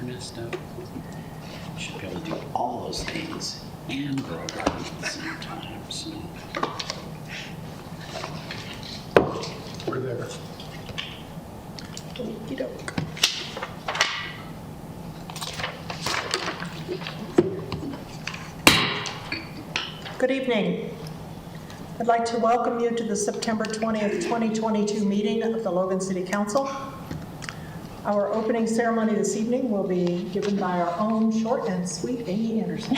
Ernesto. You should be able to do all those things and grow a garden at the same time. So. We're there. Okey-doke. Good evening. I'd like to welcome you to the September 20th, 2022 meeting of the Logan City Council. Our opening ceremony this evening will be given by our own short and sweet Amy Anderson.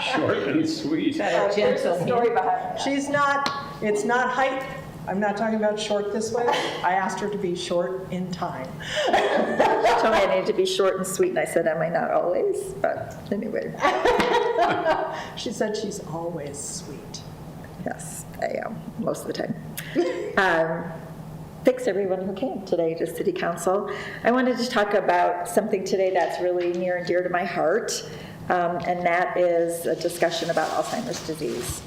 Short and sweet. There's a story behind that. She's not, it's not height. I'm not talking about short this way. I asked her to be short in time. She told me I needed to be short and sweet, and I said I might not always, but anyway. She said she's always sweet. Yes, I am, most of the time. Thanks everyone who came today to City Council. I wanted to talk about something today that's really near and dear to my heart, and that is a discussion about Alzheimer's disease.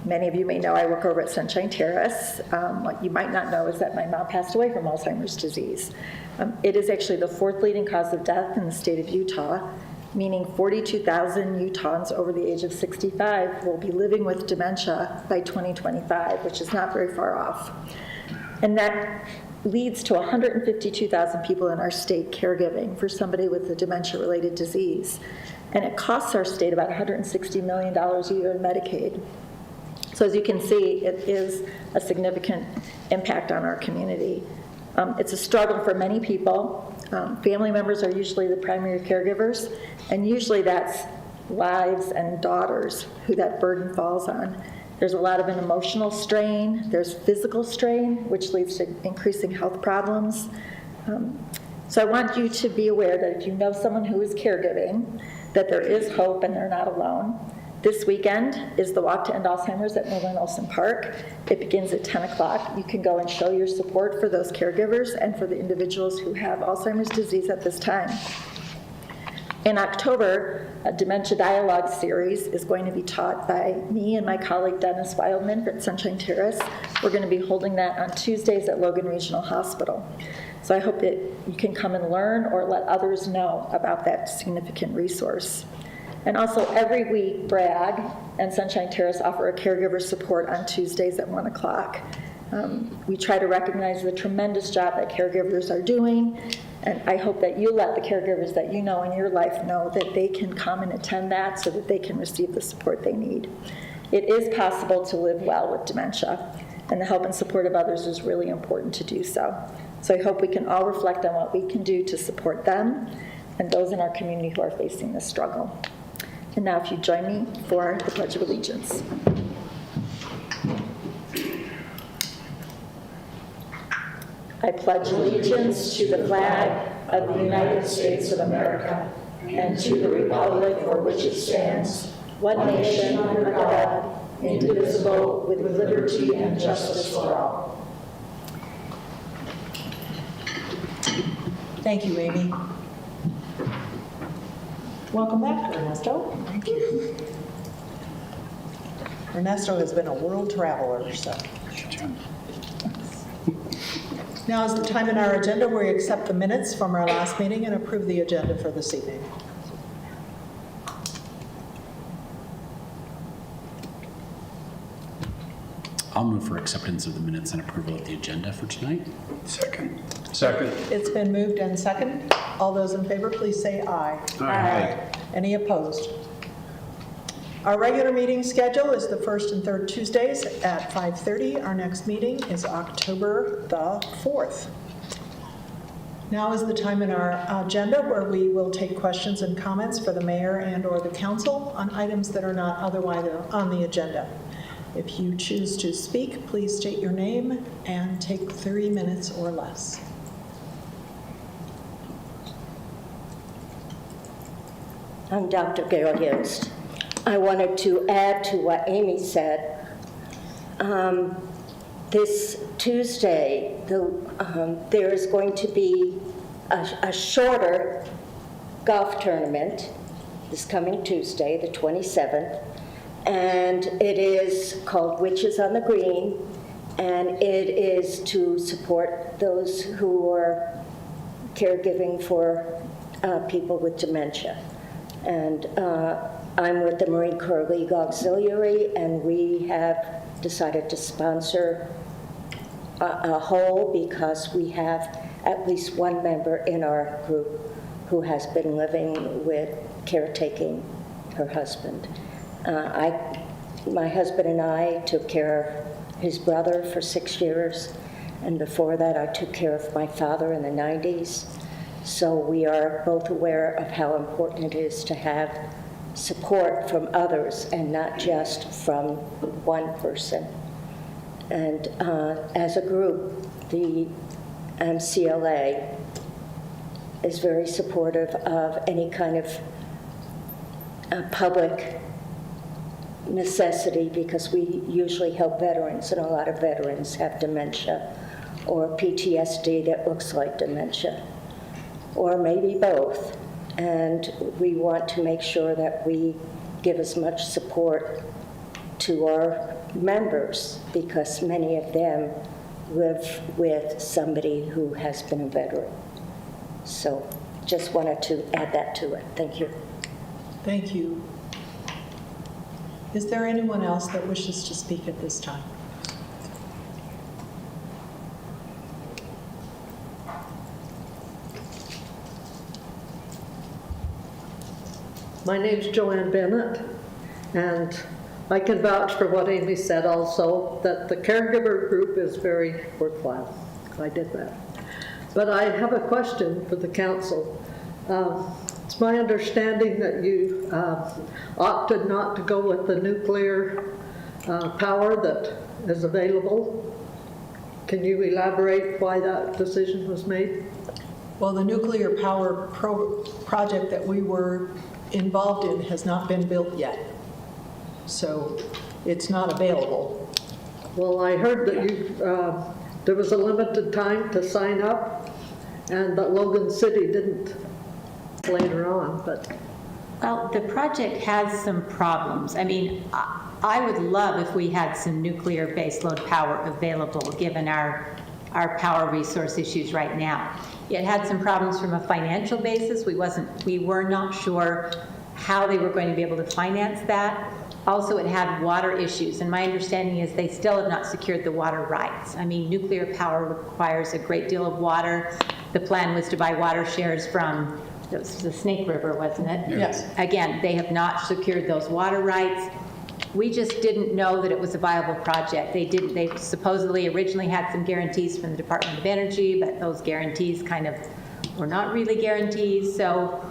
Many of you may know I work over at Sunshine Terrace. What you might not know is that my mom passed away from Alzheimer's disease. It is actually the fourth leading cause of death in the state of Utah, meaning 42,000 Utahns over the age of 65 will be living with dementia by 2025, which is not very far off. And that leads to 152,000 people in our state caregiving for somebody with a dementia-related disease. And it costs our state about $160 million a year in Medicaid. So as you can see, it is a significant impact on our community. It's a struggle for many people. Family members are usually the primary caregivers, and usually that's wives and daughters who that burden falls on. There's a lot of an emotional strain, there's physical strain, which leads to increasing health problems. So I want you to be aware that if you know someone who is caregiving, that there is hope and they're not alone. This weekend is the Walk to End Alzheimer's at Miller and Olson Park. It begins at 10 o'clock. You can go and show your support for those caregivers and for the individuals who have Alzheimer's disease at this time. In October, a Dementia Dialogue series is going to be taught by me and my colleague Dennis Wildman at Sunshine Terrace. We're going to be holding that on Tuesdays at Logan Regional Hospital. So I hope that you can come and learn or let others know about that significant resource. And also every week, Bragg and Sunshine Terrace offer a caregiver support on Tuesdays at 1 o'clock. We try to recognize the tremendous job that caregivers are doing, and I hope that you let the caregivers that you know in your life know that they can come and attend that so that they can receive the support they need. It is possible to live well with dementia, and the help and support of others is really important to do so. So I hope we can all reflect on what we can do to support them and those in our community who are facing this struggle. And now if you join me for the Pledge of Allegiance. I pledge allegiance to the flag of the United States of America and to the republic for which it stands, one nation under God, indivisible, with liberty and justice for all. Thank you, Amy. Welcome back, Ernesto. Thank you. Ernesto has been a world traveler, so. Now is the time in our agenda where we accept the minutes from our last meeting and approve the agenda for this evening. I'll move for acceptance of the minutes and approval of the agenda for tonight. Second. It's been moved and second. All those in favor, please say aye. Aye. Any opposed? Our regular meeting schedule is the first and third Tuesdays at 5:30. Our next meeting is October the 4th. Now is the time in our agenda where we will take questions and comments for the mayor and or the council on items that are not otherwise on the agenda. If you choose to speak, please state your name and take 3 minutes or less. I'm Dr. Gail Yost. I wanted to add to what Amy said. This Tuesday, there is going to be a shorter golf tournament this coming Tuesday, the 27th, and it is called Witches on the Green, And it is to support those who are caregiving for people with dementia. And I'm with the Marine Corps League Auxiliary, and we have decided to sponsor a whole because we have at least one member in our group who has been living with caretaking her husband. My husband and I took care of his brother for 6 years, and before that I took care of my father in the 90s. So we are both aware of how important it is to have support from others and not just from one person. And as a group, the MCLA is very supportive of any kind of public necessity, because we usually help veterans, and a lot of veterans have dementia or PTSD that looks like dementia, or maybe both. And we want to make sure that we give as much support to our members, because many of them live with somebody who has been a veteran. So just wanted to add that to it. Thank you. Thank you. Is there anyone else that wishes to speak at this time? My name's Joanne Bennett, and I can vouch for what Amy said also, that the caregiver group is very worthwhile. I did that. But I have a question for the council. It's my understanding that you opted not to go with the nuclear power that is available. Can you elaborate why that decision was made? Well, the nuclear power project that we were involved in has not been built yet, so it's not available. Well, I heard that you, there was a limited time to sign up, and that Logan City didn't later on, but. Well, the project has some problems. I mean, I would love if we had some nuclear baseload power available, given our power resource issues right now. It had some problems from a financial basis. We were not sure how they were going to be able to finance that. Also, it had water issues, and my understanding is they still have not secured the water rights. I mean, nuclear power requires a great deal of water. The plan was to buy water shares from the Snake River, wasn't it? Yes. Again, they have not secured those water rights. We just didn't know that it was a viable project. They supposedly originally had some guarantees from the Department of Energy, but those guarantees kind of were not really guarantees. So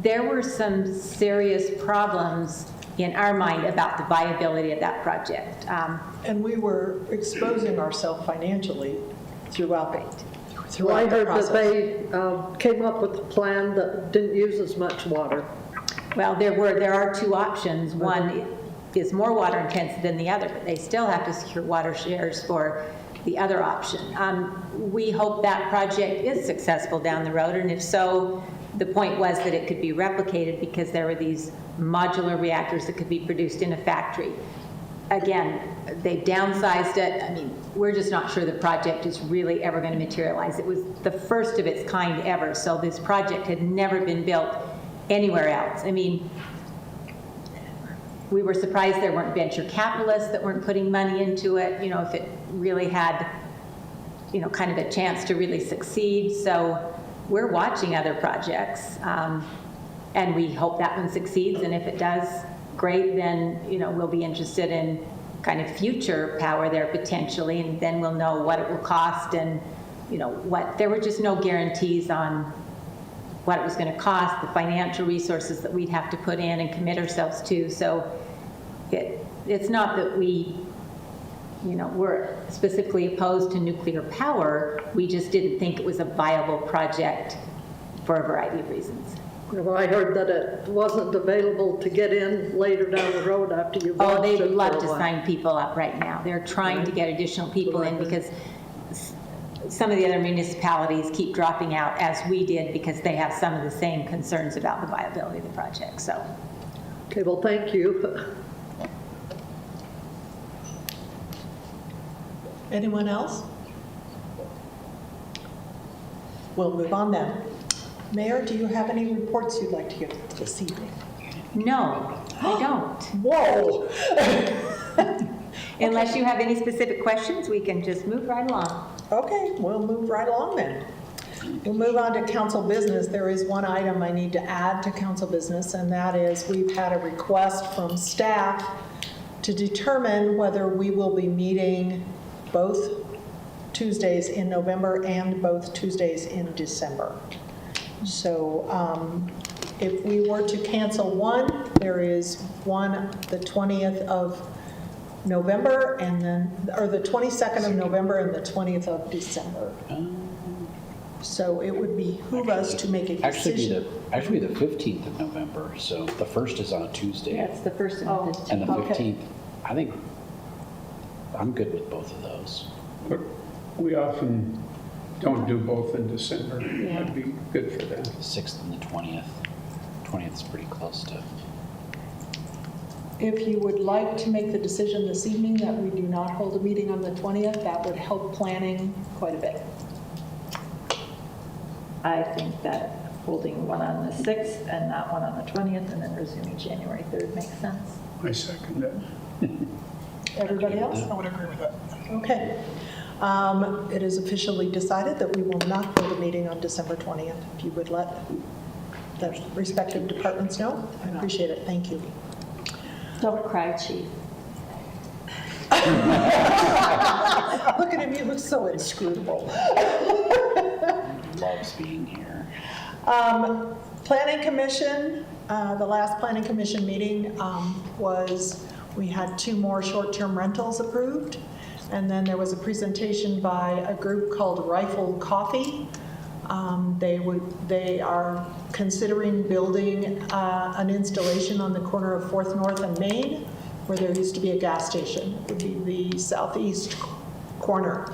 there were some serious problems in our mind about the viability of that project. And we were exposing ourselves financially throughout the Well, I heard that process. they came up with a plan that didn't use as much water. Well, there are two options. One is more water intensive than the other, but they still have to secure water shares for the other option. We hope that project is successful down the road, and if so, the point was that it could be replicated because there were these modular reactors that could be produced in a factory. Again, they've downsized it. I mean, we're just not sure the project is really ever going to materialize. It was the first of its kind ever, so this project had never been built anywhere else. I mean, we were surprised there weren't venture capitalists that weren't putting money into it, you know, if it really had, you know, kind of a chance to really succeed. So we're watching other projects, and we hope that one succeeds, and if it does, great, then, you know, we'll be interested in kind of future power there potentially, and then we'll know what it will cost and, you know, there were just no guarantees on what it was going to cost, the financial resources that we'd have to put in and commit ourselves to. So it's not that we, you know, we're specifically opposed to nuclear power. We just didn't think it was a viable project for a variety of reasons. Well, I heard that it wasn't available to get in later down the road after you Oh, watched they'd it love for a to while. sign people up right now. They're trying to get additional people in because some of the other municipalities keep dropping out, as we did, because they have some of the same concerns about the viability of the project, so. Okay, well, thank you. Anyone else? We'll move on then. Mayor, do you have any reports you'd like to give this evening? No, I don't. Whoa! Unless you have any specific questions, we can just move right along. Okay, we'll move right along then. We'll move on to council business. There is one item I need to add to council business, and that is we've had a request from staff to determine whether we will be meeting both Tuesdays in November and both Tuesdays in December. So if we were to cancel one, there is one, the 20th of November, and then, or the 22nd of November and the 20th of December. So it would behoove us to make a decision. Actually the 15th of November, so the 1st is on a Tuesday. Yeah, it's the first and the 15th. And the Okay. 15th, I think, I'm good with both of those. But we often don't do both in December. That'd be good for them. The 6th and the 20th. 20th is pretty close to. If you would like to make the decision this evening that we do not hold a meeting on the 20th, that would help planning quite a bit. I think that holding one on the 6th and not one on the 20th and then resuming January 3rd makes sense. I second that. Everybody else? I would agree with that. Okay. It is officially decided that we will not hold a meeting on December 20th. If you would let the respective departments know, I appreciate it. Thank you. Don't cry, chief. Look at him, he looks so inscrutable. Loves being here. Planning Commission, the last Planning Commission meeting we had 2 more short-term rentals approved, and then there was a presentation by a group called Rifle Coffee. They are considering building an installation on the corner of 4th North and Main, where there used to be a gas station. It would be the southeast corner.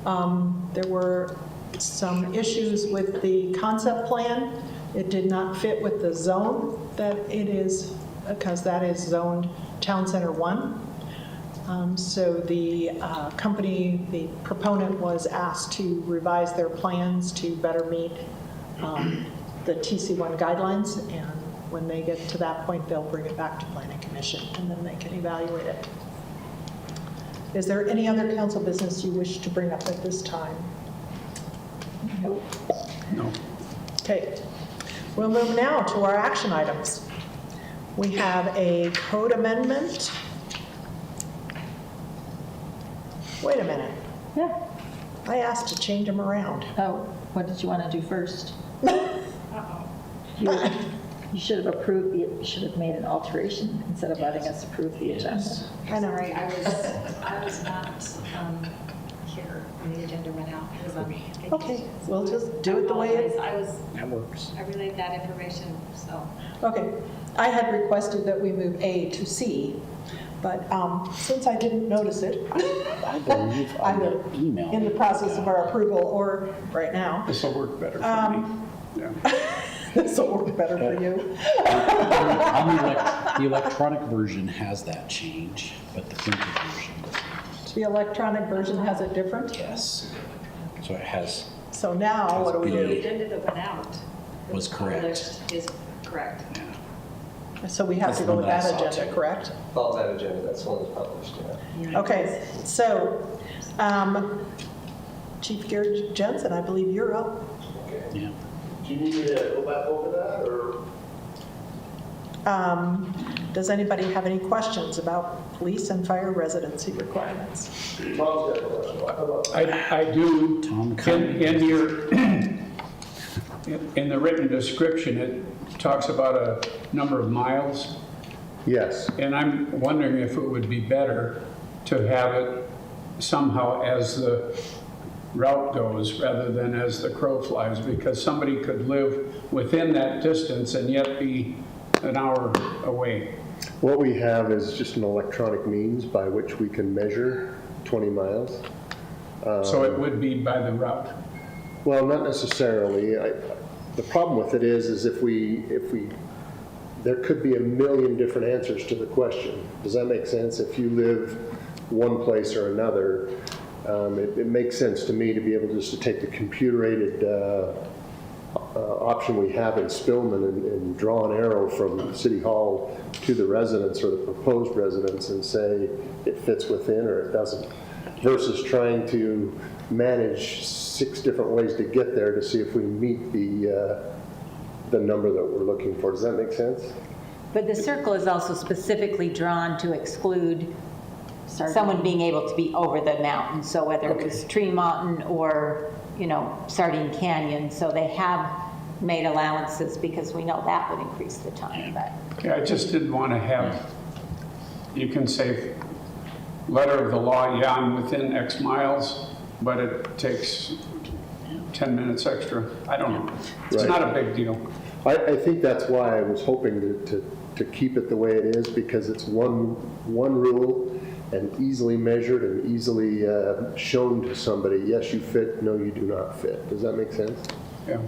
There were some issues with the concept plan. It did not fit with the zone that it is, because that is zoned Town Center 1. So the company, the proponent, was asked to revise their plans to better meet the TC1 guidelines, and when they get to that point, they'll bring it back to Planning Commission, and then they can evaluate it. Is there any other council business you wish to bring up at this time? No. Okay, we'll move now to our action items. We have a code amendment. Wait a minute, Yeah. I asked to change them around. Oh, what did you want to do first? You should have approved, you should have made an alteration instead of letting us approve the agenda. Yes. I know. Sorry, I was not here when the agenda went out. I was on vacation. Okay, we'll just do it the way it. That works. I relayed that information, so. Okay, I had requested that we move A to C, but since I didn't notice it, I believe on either the email. in the process of our approval or right now, This will work better for me. Yeah. this will work better for you. The electronic version has that change, but the printed version does not. The electronic version has it different, Yes. So it has, so now what do we The do? agenda that went out. Was correct. Published is correct. yeah. So we have That's to the go one with that I that saw, agenda, too. correct? Follow that agenda, that's the one that's published, yeah. Okay, so Chief Gary Jensen, I believe you're up. Yeah. Do you need me to go back over that, or? Does anybody have any questions about police and fire residency requirements? Tom's got a question. How about- I do, Tom, in your, in the written description, it talks about a number of miles, Yes, and I'm wondering if it would be better to have it somehow as the route goes rather than as the crow flies, because somebody could live within that distance and yet be an hour away. what we have is just an electronic means by which we can measure 20 miles. So it would be by the route. Well, not necessarily. The problem with it is if we, there could be a million different answers to the question. Does that make sense? If you live one place or another, It makes sense to me to be able just to take the computer-aided option we have in Spillman and draw an arrow from City Hall to the residents or the proposed residents and say it fits within or it doesn't, versus trying to manage 6 different ways to get there to see if we meet the number that we're looking for. Does that make sense? But the circle is also specifically drawn to exclude someone being able to be over the mountain. So whether it was Tree Mountain or, Sardine Canyon. So they have made allowances because we know that would increase the time. But Yeah, I just didn't want to have, you can say, letter of the law, yeah, I'm within X miles, but it takes 10 minutes extra. I don't know. It's Right. not a big deal. I think that's why I was hoping to keep it the way it is, because it's one rule and easily measured and easily shown to somebody, yes, you fit, no, you do not fit. Does that make sense? Yeah.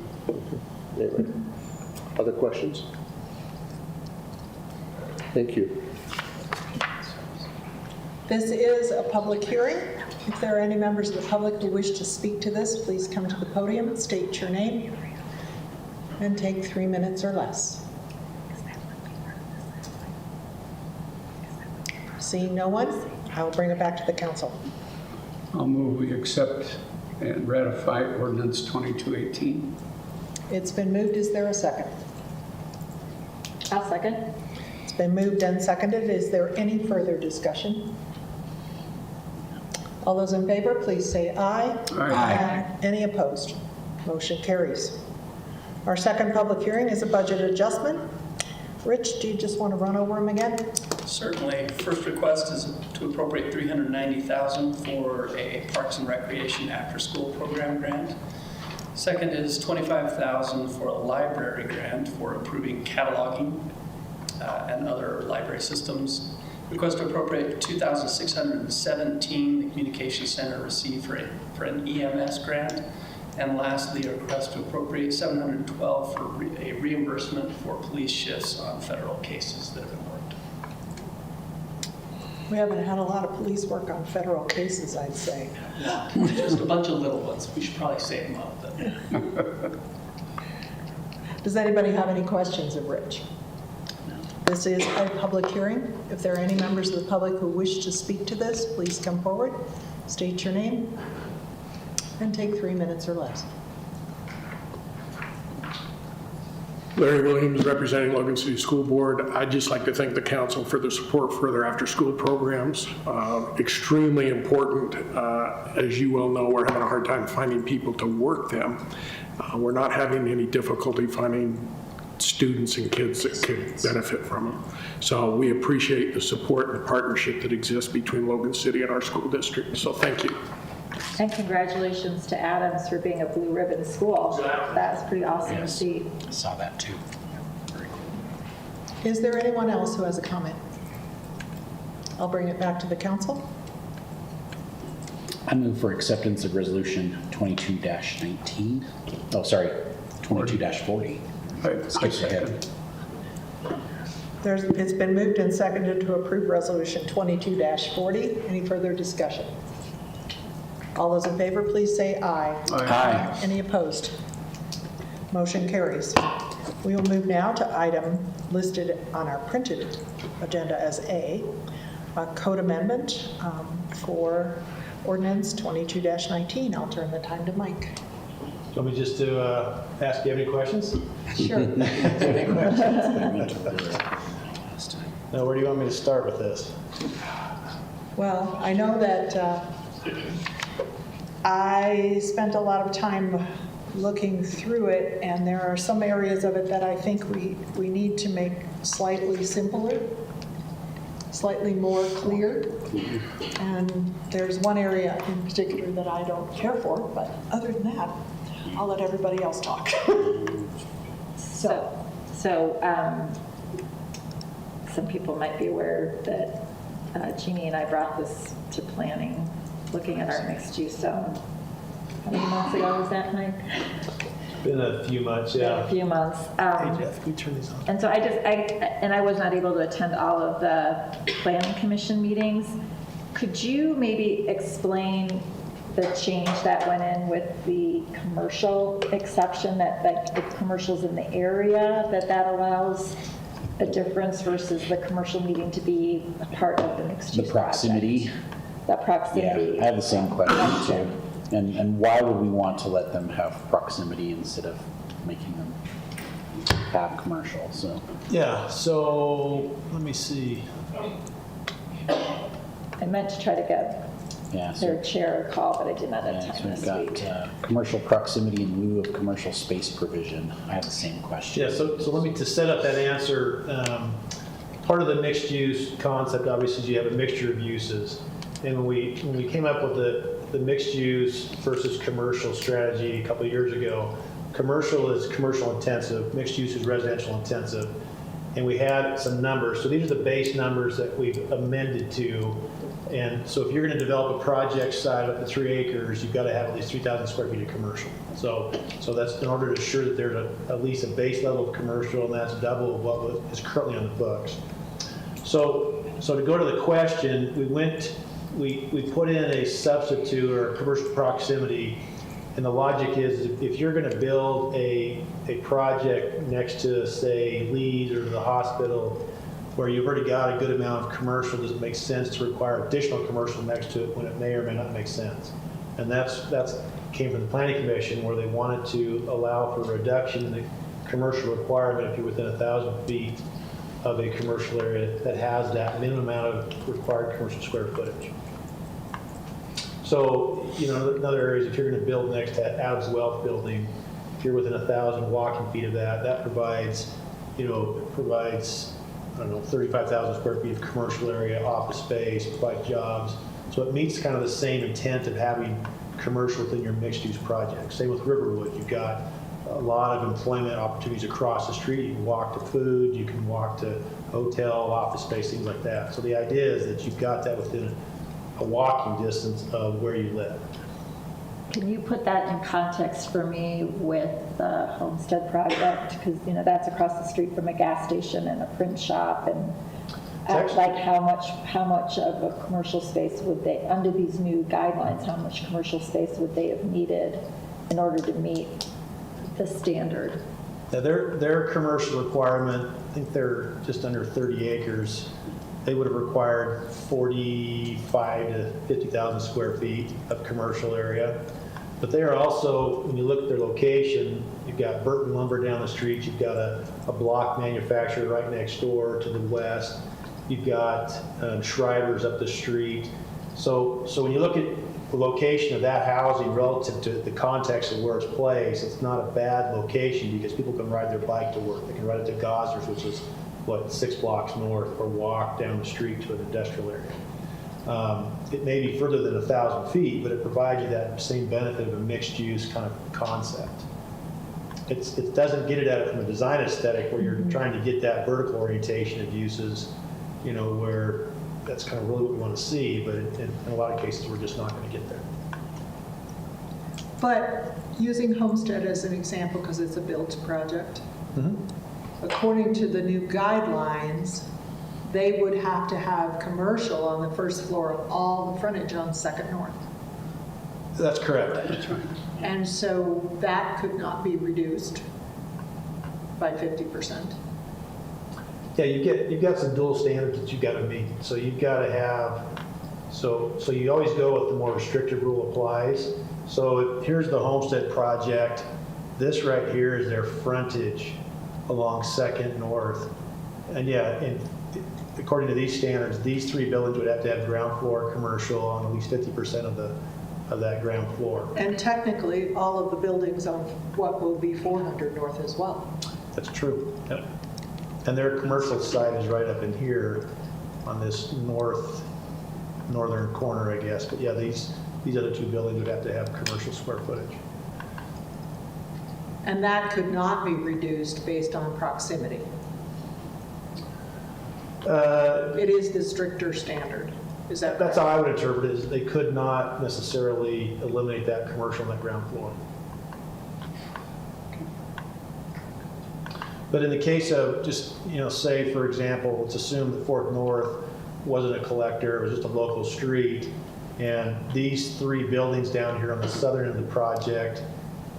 Anyway, other questions? Thank you. This is a public hearing. If there are any members of the public who wish to speak to this, please come to the podium, state your name, and take 3 minutes or less. Seeing no one, I will bring it back to the council. I'll move we accept and ratify ordinance 2218. It's been moved. Is there a second? I'll second. It's been moved and seconded. Is there any further discussion? All those in favor, please say aye. Aye. Any opposed? Motion carries. Our second public hearing is a budget adjustment. Rich, do you just want to run over them again? Certainly. First request is to appropriate $390,000 for a Parks and Recreation after-school program grant. Second is $25,000 for a library grant for improving cataloging and other library systems. Request to appropriate $2,617 the Communication Center received for an EMS grant. And lastly, a request to appropriate $712 for a reimbursement for police shifts on federal cases that have been worked. We haven't had a lot of police work on federal cases, I'd say. Just a bunch of little ones. We should probably save them up. Does anybody have any questions of Rich? This is a public hearing. If there are any members of the public who wish to speak to this, please come forward, state your name, and take 3 minutes or less. Larry Williams, representing Logan City School Board. I'd just like to thank the council for the support for their after-school programs. Extremely important. As you well know, we're having a hard time finding people to work them. We're not having any difficulty finding students and kids that could benefit from them. So we appreciate the support and the partnership that exists between Logan City and our school district. So thank you. And congratulations to Adams for being a blue ribbon school. That's pretty awesome to see. I saw that too. Very cool. Is there anyone else who has a comment? I'll bring it back to the council. I move for acceptance of resolution 22-19. Oh, sorry, 22-40. Skipped ahead. It's been moved and seconded to approve resolution 22-40. Any further discussion? All those in favor, please say aye. Aye. Any opposed? Motion carries. We will move now to item listed on our printed agenda as A code amendment for ordinance 22-19. I'll turn the time to Mike. Want me just to ask you any questions? Sure. Now, where do you want me to start with this? Well, I know that I spent a lot of time looking through it, and there are some areas of it that I think we need to make slightly simpler, slightly more clear. And there's one area in particular that I don't care for, but other than that, I'll let everybody else talk. So some people might be aware that Jeannie and I brought this to planning, looking at our mixed use zone. How many months ago was that, Mike? Been a few months, yeah. A few months. Hey Jeff, can you turn these on? And so I was not able to attend all of the planning commission meetings. Could you maybe explain the change that went in with the commercial exception, that if commercial's in the area, that allows a difference versus the commercial needing to be a part of the mixed-use The proximity. project. That proximity. Yeah, I have the same question too. And why would we want to let them have proximity instead of making them have commercial? So Yeah, so let me see. I meant to try to get yeah, their chair a call, but I did not have yeah, so time we've this week. got commercial proximity in lieu of commercial space provision. I have the same question. Yeah, so let me, to set up that answer, part of the mixed use concept obviously is you have a mixture of uses. And when we came up with the mixed use versus commercial strategy a couple of years ago, commercial is commercial intensive, mixed use is residential intensive. And we had some numbers. So these are the base numbers that we've amended to. And so if you're going to develop a project site up to 3 acres, you've got to have at least 3,000 square feet of commercial. So that's in order to ensure that there's at least a base level of commercial, and that's double of what is currently on the books. So to go to the question, we put in a substitute or commercial proximity, and the logic is if you're going to build a project next to, say, Lee's or the hospital, where you've already got a good amount of commercial, does it make sense to require additional commercial next to it when it may or may not make sense? And that's came from the Planning Commission, where they wanted to allow for a reduction in the commercial requirement if you're within 1,000 feet of a commercial area that has that minimum amount of required commercial square footage. So, in other areas, if you're going to build next to Adams Wealth Building, if you're within 1,000 walking feet of that provides, I don't know, 35,000 square feet of commercial area, office space, provide jobs. So it meets kind of the same intent of having commercial within your mixed-use project. Same with Riverwood. You've got a lot of employment opportunities across the street. You can walk to food, you can walk to hotel, office space, things like that. So the idea is that you've got that within a walking distance of where you live. Can you put that in context for me with the Homestead project? Because, that's across the street from a gas station and a print shop, and like how much of a commercial space would they, under these new guidelines, how much commercial space would they have needed in order to meet the standard? Now their commercial requirement, I think they're just under 30 acres. They would have required 45 to 50,000 square feet of commercial area. But they are also, when you look at their location, you've got Burton Lumber down the street, you've got a block manufacturer right next door to the west, you've got Schreiber's up the street. So when you look at the location of that housing relative to the context of where it's placed, it's not a bad location because people can ride their bike to work. They can ride it to Gosner's, which is, 6 blocks north, or walk down the street to an industrial area. It may be further than 1,000 feet, but it provides you that same benefit of a mixed-use kind of concept. It doesn't get it at it from a design aesthetic where you're trying to get that vertical orientation of uses, where that's kind of really what we want to see, but in a lot of cases, we're just not going to get there. But using Homestead as an example, because it's a built project, according to the new guidelines, they would have to have commercial on the first floor of all the frontage on Second North. That's correct. And so that could not be reduced by 50%. Yeah, you've got some dual standards that you've got to meet. So you've got to have, so you always go with the more restrictive rule applies. So here's the Homestead project. This right here is their frontage along Second North. And yeah, according to these standards, these 3 buildings would have to have ground floor commercial on at least 50% of that ground floor. And technically, all of the buildings on what will be 400 North as well. That's true. Yep. And their commercial site is right up in here on this northern corner, I guess. But yeah, these other 2 buildings would have to have commercial square footage. And that could not be reduced based on proximity. It is the stricter standard. Is that That's how I would interpret it, is they could not necessarily eliminate that commercial on that ground floor. But in the case of just, say, for example, let's assume that Fort North wasn't a collector, it was just a local street. And these 3 buildings down here on the southern end of the project,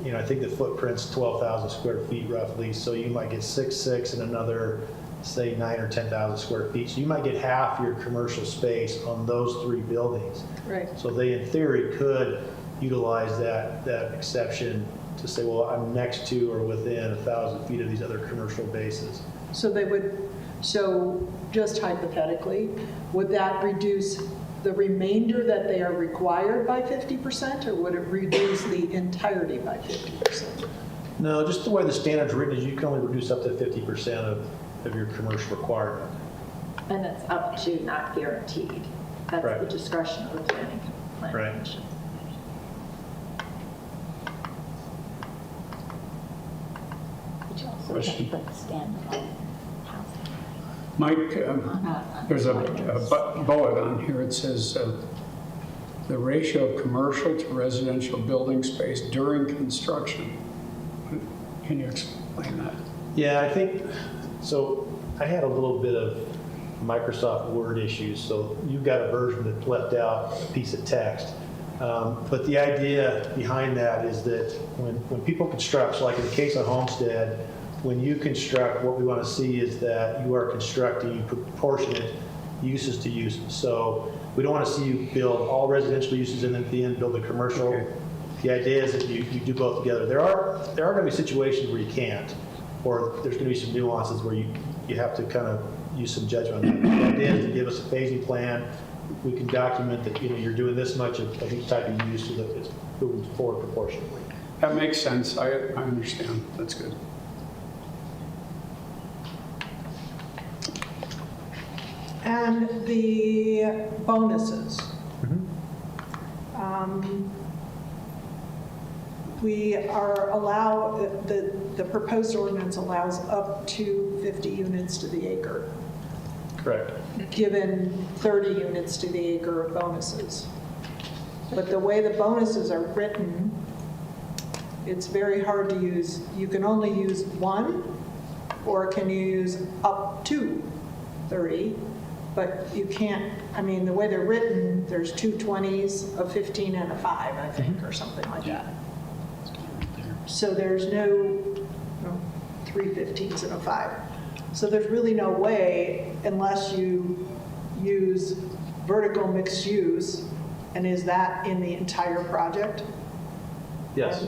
I think the footprint's 12,000 square feet roughly, so you might get 6 and another, say 9 or 10,000 square feet. So you might get half your commercial space on those 3 buildings. Right. So they, in theory, could utilize that exception to say, well, I'm next to or within 1,000 feet of these other commercial bases. So just hypothetically, would that reduce the remainder that they are required by 50%, or would it reduce the entirety by 50%? No, just the way the standard's written is you can only reduce up to 50% of your commercial requirement. And it's up to, not guaranteed. That's Right. the discretion of the planning Right. commission. Which also Question. can't put standalone housing. Mike, there's a bullet on here. It says the ratio of commercial to residential building space during construction. Can you explain that? Yeah, I think, so I had a little bit of Microsoft Word issues, so you've got a version that left out a piece of text. But the idea behind that is that when people construct, so like in the case of Homestead, when you construct, what we want to see is that you are constructing proportionate uses to uses. So we don't want to see you build all residential uses and then at the end build a commercial. Okay. The idea is that you do both together. There are going to be situations where you can't, or there's going to be some nuances where you have to kind of use some judgment on that. The idea is to give us a phasing plan. We can document that you're doing this much of each type of use so that it's moving forward proportionately. That makes sense. I understand. That's good. And the bonuses. We are the proposed ordinance allows up to 50 units to the acre, Correct. given 30 units to the acre of bonuses. But the way the bonuses are written, it's very hard to use. You can only use 1, or can you use up to 30? But you can't, the way they're written, there's 2 20s, a 15 and a 5, I think, or something like that. So there's no 3 15s and a 5. So there's really no way, unless you use vertical mixed use, and is that in the entire project? Yes.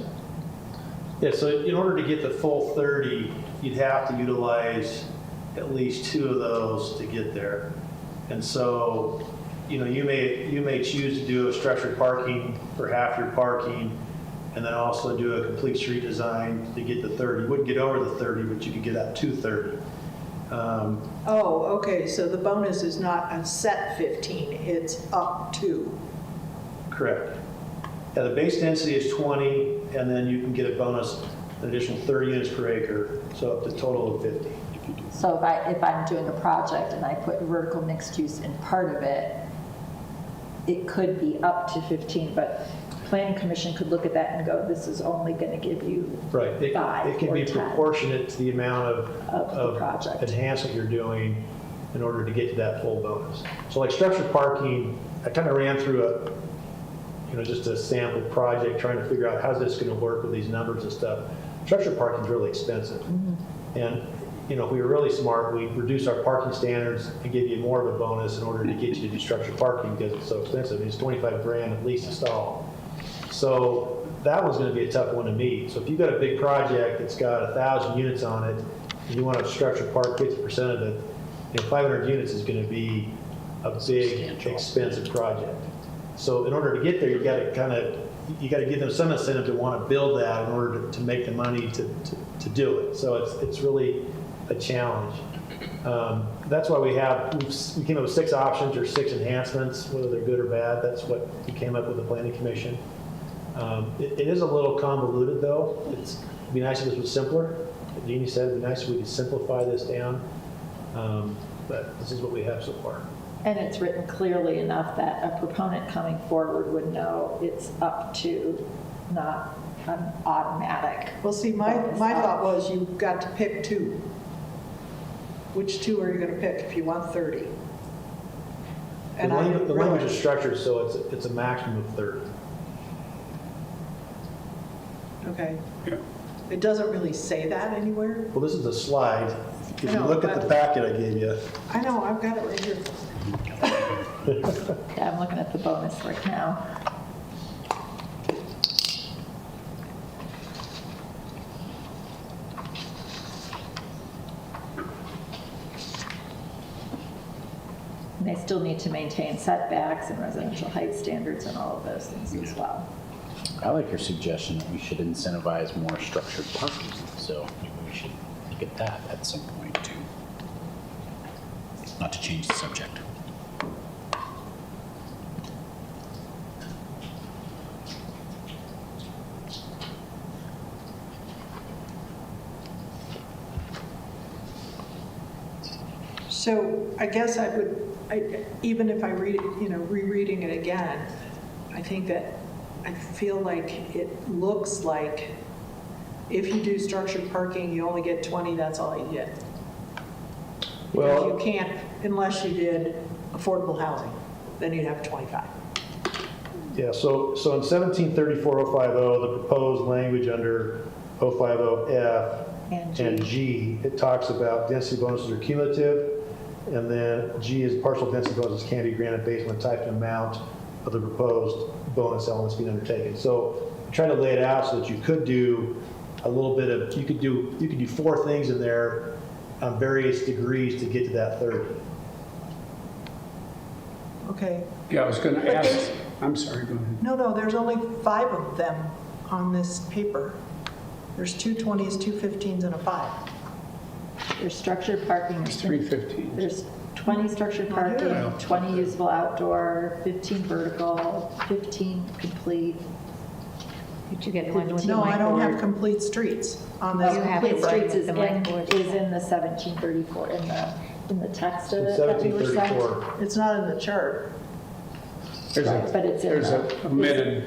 Yeah, so in order to get the full 30, you'd have to utilize at least 2 of those to get there. And so, you may choose to do a structured parking for half your parking, and then also do a complete street design to get the 30. You wouldn't get over the 30, but you could get up to 30. Oh, okay, so the bonus is not a set 15, it's up to. Correct. Yeah, the base density is 20, and then you can get a bonus, an additional 30 units per acre, so up to a total of 50. So if I'm doing a project and I put vertical mixed use in part of it, it could be up to 15, but planning commission could look at that and go, this is only going to give you Right. 5 It can or be 10 proportionate to the amount of the project. enhancement you're doing in order to get to that full bonus. So like structured parking, I kind of ran through just a sample project trying to figure out how's this going to work with these numbers and stuff. Structured parking is really expensive. And if we were really smart, we'd reduce our parking standards and give you more of a bonus in order to get you to do structured parking because it's so expensive. It's $25,000 at least to stall. So that one's going to be a tough one to meet. So if you've got a big project that's got 1,000 units on it, and you want to structure park 50% of it, 500 units is going to be a big, expensive project. So in order to get there, you got to give them some incentive to want to build that in order to make the money to do it. So it's really a challenge. That's why we came up with 6 options or 6 enhancements, whether they're good or bad. That's what we came up with the planning commission. It is a little convoluted though. It'd be nice if this was simpler. Jeannie said it'd be nice if we could simplify this down. But this is what we have so far. And it's written clearly enough that a proponent coming forward would know it's up to, not an automatic. Well, see, my thought was you've got to pick 2. Which 2 are you going to pick if you want 30? And I The language is realize- structured so it's a maximum of 30. Okay. Yeah. It doesn't really say that anywhere. Well, this is a slide. If I you know, look at the but- packet I gave you, I know, I've got it right here. Yeah, I'm looking at the bonus right now. And they still need to maintain setbacks and residential height standards and all of those things as well. I like your suggestion that we should incentivize more structured parking, so maybe we should look at that at some point too. Not to change the subject. So I guess I would, even if I read it, rereading it again, I think that I feel like it looks like if you do structured parking, you only get 20, that's all you get. Because you can't, unless you did affordable housing, then you'd have 25. yeah, so in 1734-050, the proposed language under 050F and G, it talks about density bonuses are cumulative, and then G is partial density bonuses can be granted based on the type and amount of the proposed bonus elements being undertaken. So I try to lay it out so that you could do a little bit of, you could do 4 things in there on various degrees to get to that 30. Okay. Yeah, I was going But to ask, there's- I'm sorry, go ahead. No, there's only 5 of them on this paper. There's 2 20s, 2 15s, and a 5. There's structured parking. There's 315. There's 20 structured parking, Yeah. 20 usable outdoor, 15 vertical, 15 complete. Did you get the one with the No, I don't have whiteboard? complete streets on this. You have Complete it right streets with is the whiteboard. in the 1734, in the text of it that we were sent. 1734. It's not in the chart. There's Right, but it's in there's the- a omitted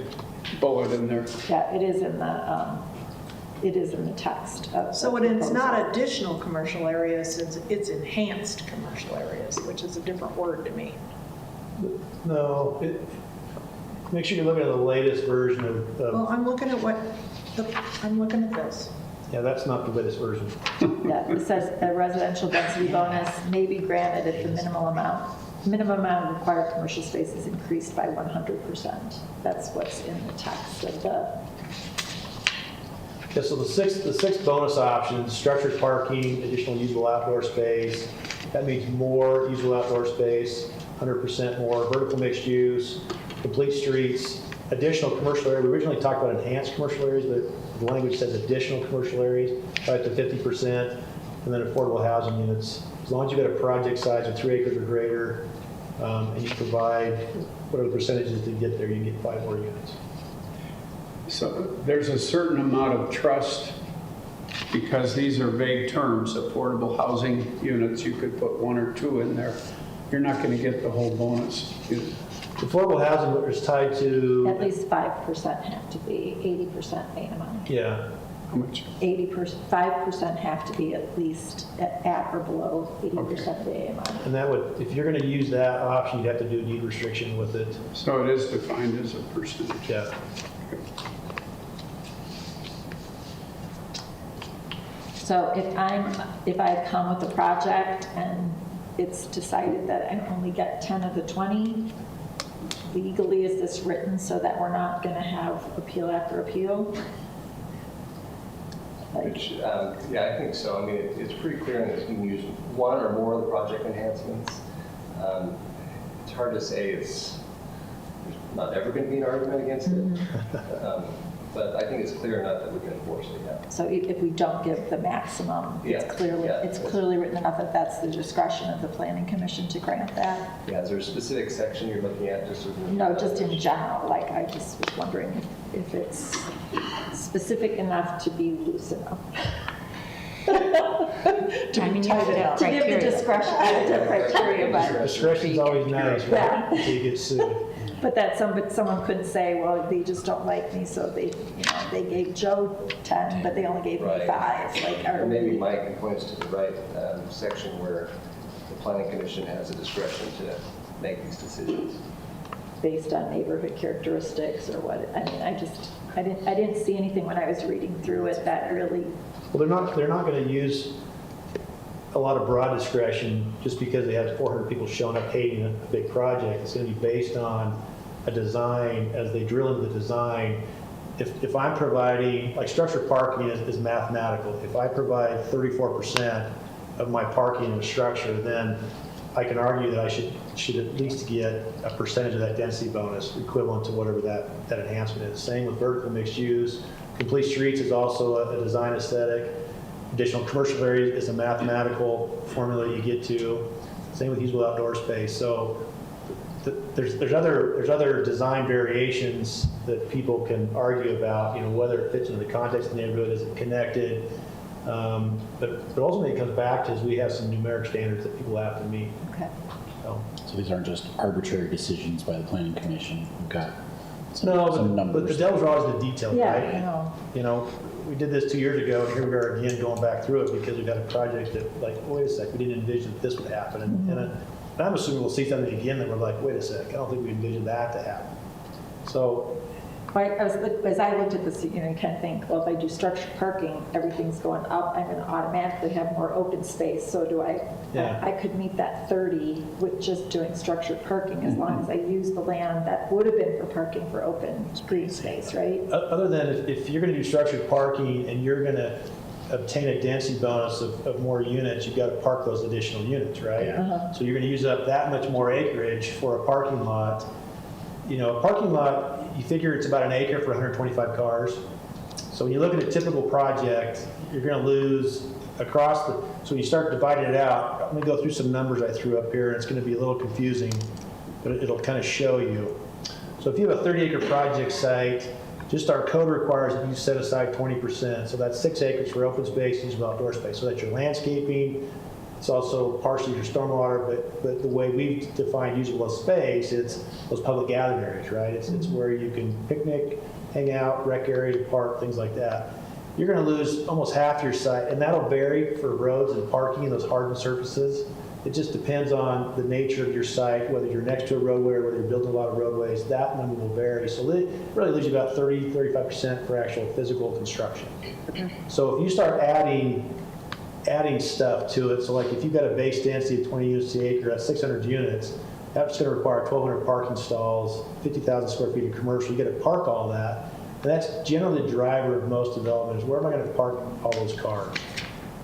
bullet in there. Yeah, it is in the text of So the it's not proposal. additional commercial areas, it's enhanced commercial areas, which is a different word to me. No, make sure you're looking at the latest version Well, of, I'm looking at I'm looking at this. yeah, that's not the latest version. Yeah, it says a residential density bonus may be granted if the minimum amount of required commercial space is increased by 100%. That's what's in the text of the, Yeah, so the six bonus options, structured parking, additional usable outdoor space, that means more usable outdoor space, 100% more, vertical mixed use, complete streets, additional commercial area. We originally talked about enhanced commercial areas, but the language says additional commercial areas, right to 50%, and then affordable housing units. As long as you've got a project size of 3 acres or greater, and you provide whatever the percentages to get there, you get 5 more units. So there's a certain amount of trust, because these are vague terms, affordable housing units, you could put 1 or 2 in there. You're not going to get the whole bonus. Affordable housing is tied to, at least 5% have to be 80% AMI. yeah, How much? 80%, 5% have to be at least at or below 80% of the AMI. and that would, if you're going to use that option, you'd have to do a deed restriction with it. So it is defined as a percentage. Yeah. So if I come with a project and it's decided that I only get 10 of the 20, legally is this written so that we're not going to have appeal after appeal? Which, yeah, I think so. I mean, it's pretty clear that you can use 1 or more of the project enhancements. It's hard to say there's not ever going to be an argument against it. But I think it's clear enough that we can enforce it, yeah. So if we don't give the maximum, Yeah, it's clearly written enough that that's the discretion of the planning commission to grant that? Yeah, is there a specific section you're looking at just? No, just in general, like I just was wondering if it's specific enough to be loose enough. I mean, you have to have To give the criteria. discretion, the criteria, but. Discretion's always nice, right? Yeah. Until you get sued. But that someone couldn't say, well, they just don't like me, so they gave Joe 10, but they only gave me Right. 5. Like, Or maybe Mike points to the right section where the planning commission has the discretion to make these decisions. Based on neighborhood characteristics or what? I mean, I didn't see anything when I was reading through it that really, Well, they're not going to use a lot of broad discretion just because they have 400 people showing up hating a big project. It's going to be based on a design. As they drill into the design, if I'm providing, like structured parking is mathematical. If I provide 34% of my parking in a structure, then I can argue that I should at least get a percentage of that density bonus equivalent to whatever that enhancement is. Same with vertical mixed use. Complete streets is also a design aesthetic. Additional commercial area is a mathematical formula you get to. Same with usable outdoor space. So there's other design variations that people can argue about, whether it fits into the context of the neighborhood, is it connected? But ultimately it comes back to is we have some numeric standards that people have to meet. okay. So these aren't just arbitrary decisions by the planning commission. We've got some But numbers. the devil's always the detail, Yeah, right? I know. We did this 2 years ago, and here we are again going back through it because we've got a project that, like, wait a sec, we didn't envision that this would happen. And I'm assuming we'll see something again that we're like, wait a sec, I don't think we envisioned that to happen. So, As I looked at this, you kind of think, well, if I do structured parking, everything's going up, I'm going to automatically have more open space. So Yeah. I could meet that 30 with just doing structured parking as long as I use the land that would have been for parking for open green space, right? other than if you're going to do structured parking and you're going to obtain a density bonus of more units, you've got to park those additional units, right? So you're going to use up that much more acreage for a parking lot. A parking lot, you figure it's about an acre for 125 cars. So when you look at a typical project, you're going to lose across the, so when you start dividing it out, I'm going to go through some numbers I threw up here, and it's going to be a little confusing, but it'll kind of show you. So if you have a 30-acre project site, just our code requires that you set aside 20%. So that's 6 acres for open space, usable outdoor space. So that's your landscaping. It's also partially your stormwater, but the way we've defined usable space, it's those public gathering areas, right? It's where you can picnic, hang out, rec areas, park, things like that. You're going to lose almost half your site, and that'll vary for roads and parking and those hardened surfaces. It just depends on the nature of your site, whether you're next to a roadway or whether you're building a lot of roadways. That number will vary. So it really leaves you about 35% for actual physical construction. So if you start adding stuff to it, so like if you've got a base density of 20 units to acre, that's 600 units, that's going to require 1,200 parking stalls, 50,000 square feet of commercial. You got to park all that. And that's generally the driver of most development is where am I going to park all those cars?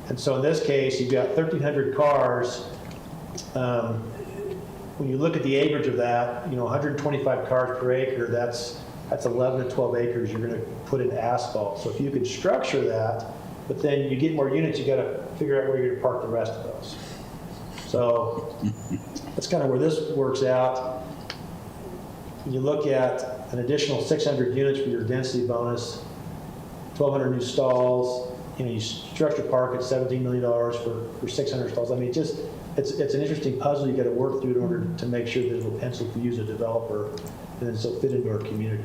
And so in this case, you've got 1,300 cars. When you look at the acreage of that, 125 cars per acre, that's 11 to 12 acres you're going to put in asphalt. So if you can structure that, but then you get more units, you got to figure out where you're going to park the rest of those. So that's kind of where this works out. When you look at an additional 600 units for your density bonus, 1,200 new stalls, you structure park at $17 million for 600 stalls. I mean, it's an interesting puzzle you got to work through in order to make sure that it'll pencil for you as a developer and then still fit into our community.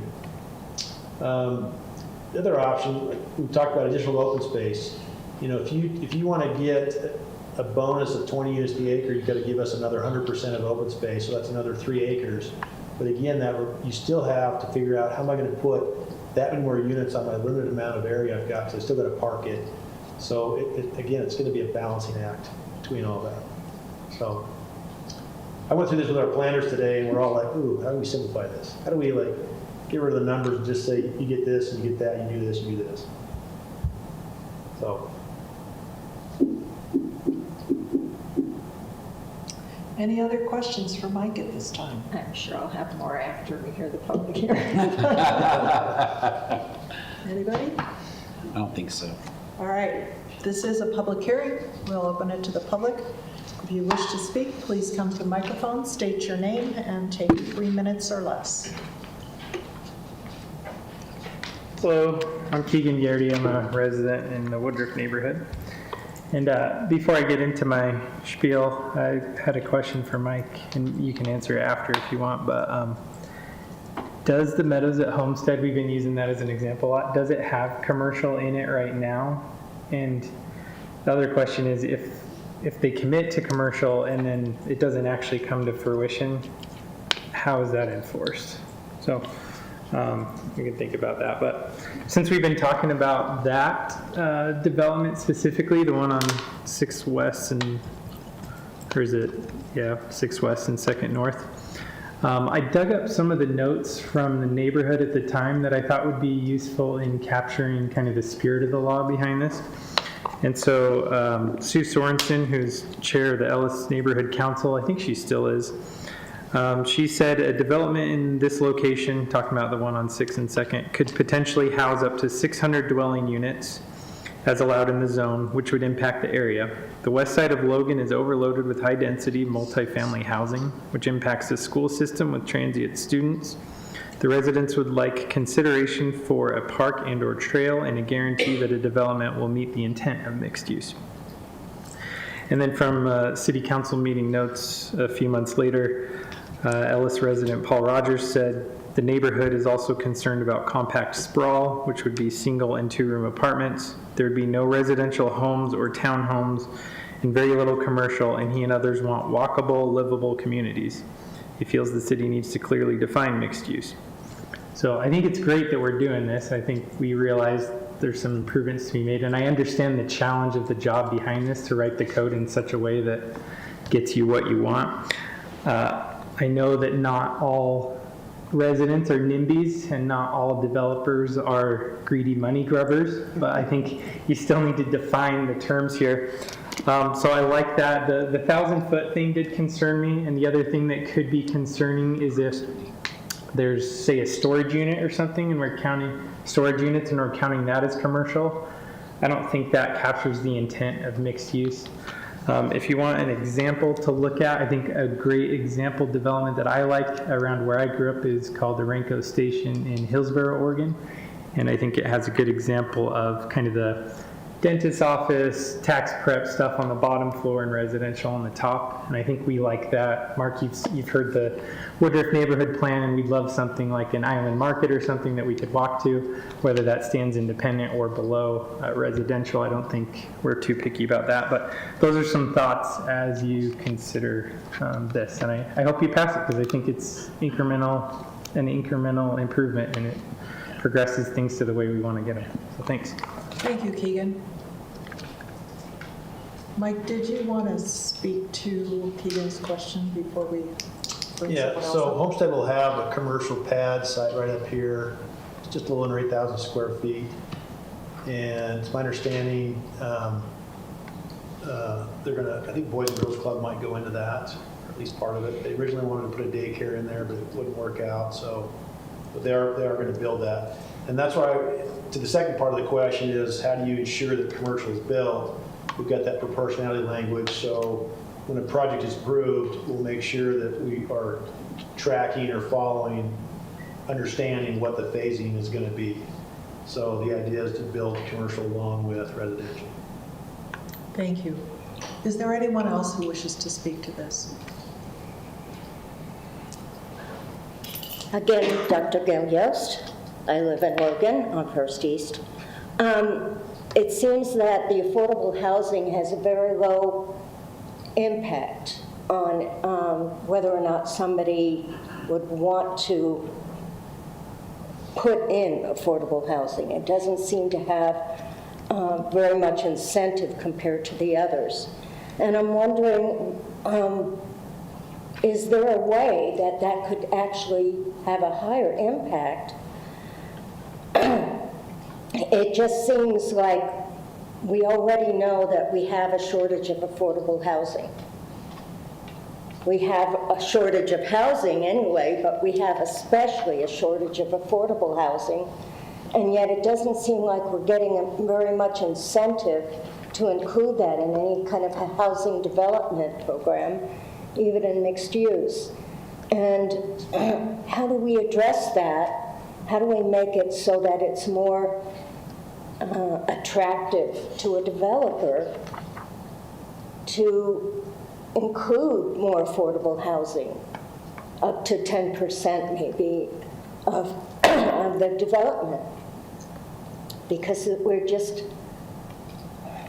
The other option, we talked about additional open space. If you want to get a bonus of 20 units to the acre, you've got to give us another 100% of open space, so that's another 3 acres. But again, you still have to figure out how am I going to put that many more units on my limited amount of area I've got, so I still got to park it. So again, it's going to be a balancing act between all that. So I went through this with our planners today, and we're all like, ooh, how do we simplify this? How do we get rid of the numbers and just say you get this and you get that, you do this, you do this. So. Any other questions for Mike at this time? I'm sure I'll have more after we hear the public hearing. Anybody? I don't think so. All right, this is a public hearing. We'll open it to the public. If you wish to speak, please come to the microphone, state your name, and take 3 minutes or less. Hello, I'm Keegan Garrity. I'm a resident in the Woodruff neighborhood. And before I get into my spiel, I had a question for Mike, and you can answer it after if you want, but does the Meadows at Homestead, we've been using that as an example a lot, does it have commercial in it right now? And the other question is, if if they commit to commercial and then it doesn't actually come to fruition, how is that enforced? So we can think about that. But since we've been talking about that development specifically, the one on 6th West and, or is it, yeah, 6th West and 2nd North, I dug up some of the notes from the neighborhood at the time that I thought would be useful in capturing kind of the spirit of the law behind this. And so Sue Sorensen, who's chair of the Ellis Neighborhood Council, I think she still is, she said a development in this location, talking about the one on 6th and 2nd, could potentially house up to 600 dwelling units as allowed in the zone, which would impact the area. The west side of Logan is overloaded with high-density multifamily housing, which impacts the school system with transient students. The residents would like consideration for a park and/or trail and a guarantee that a development will meet the intent of mixed use. And then from City Council meeting notes a few months later, Ellis resident Paul Rogers said, the neighborhood is also concerned about compact sprawl, which would be single and two-room apartments. There would be no residential homes or townhomes and very little commercial, and he and others want walkable, livable communities. He feels the city needs to clearly define mixed use. So I think it's great that we're doing this. I think we realize there's some improvements to be made, and I understand the challenge of the job behind this to write the code in such a way that gets you what you want. I know that not all residents are NIMBYs and not all developers are greedy money grubbers, but I think you still need to define the terms here. So I like that. The 1,000-foot thing did concern me, and the other thing that could be concerning is if there's, say, a storage unit or something, and we're counting storage units and we're counting that as commercial. I don't think that captures the intent of mixed use. If you want an example to look at, I think a great example development that I like around where I grew up is called the Renko Station in Hillsboro, Oregon. And I think it has a good example of kind of the dentist's office, tax prep stuff on the bottom floor and residential on the top. And I think we like that. Mark, you've heard the Woodruff neighborhood plan, and we'd love something like an island market or something that we could walk to, whether that stands independent or below residential. I don't think we're too picky about that, but those are some thoughts as you consider this. And I hope you pass it, because I think it's an incremental improvement, and it progresses things to the way we want to get them. So thanks. Thank you, Keegan. Mike, did you want to speak to Keegan's question before we bring Yeah, someone else so up? Homestead will have a commercial pad site right up here. It's just a little under 8,000 square feet. And it's my understanding, they're gonna, I think Boys and Girls Club might go into that, or at least part of it. They originally wanted to put a daycare in there, but it wouldn't work out, so, but they are gonna build that. And that's why, to the second part of the question is, how do you ensure that commercial is built? We've got that proportionality language, so when a project is approved, we'll make sure that we are tracking or following, understanding what the phasing is going to be. So the idea is to build commercial along with residential. Thank you. Is there anyone else who wishes to speak to this? Again, Dr. Gail Yost. I live in Logan on First East. It seems that the affordable housing has a very low impact on whether or not somebody would want to put in affordable housing. It doesn't seem to have very much incentive compared to the others. And I'm wondering, is there a way that that could actually have a higher impact? It just seems like we already know that we have a shortage of affordable housing. We have a shortage of housing anyway, but we have especially a shortage of affordable housing, and yet it doesn't seem like we're getting very much incentive to include that in any kind of a housing development program, even in mixed use. And how do we address that? How do we make it so that it's more attractive to a developer to include more affordable housing, up to 10% maybe of the development? Because we're just,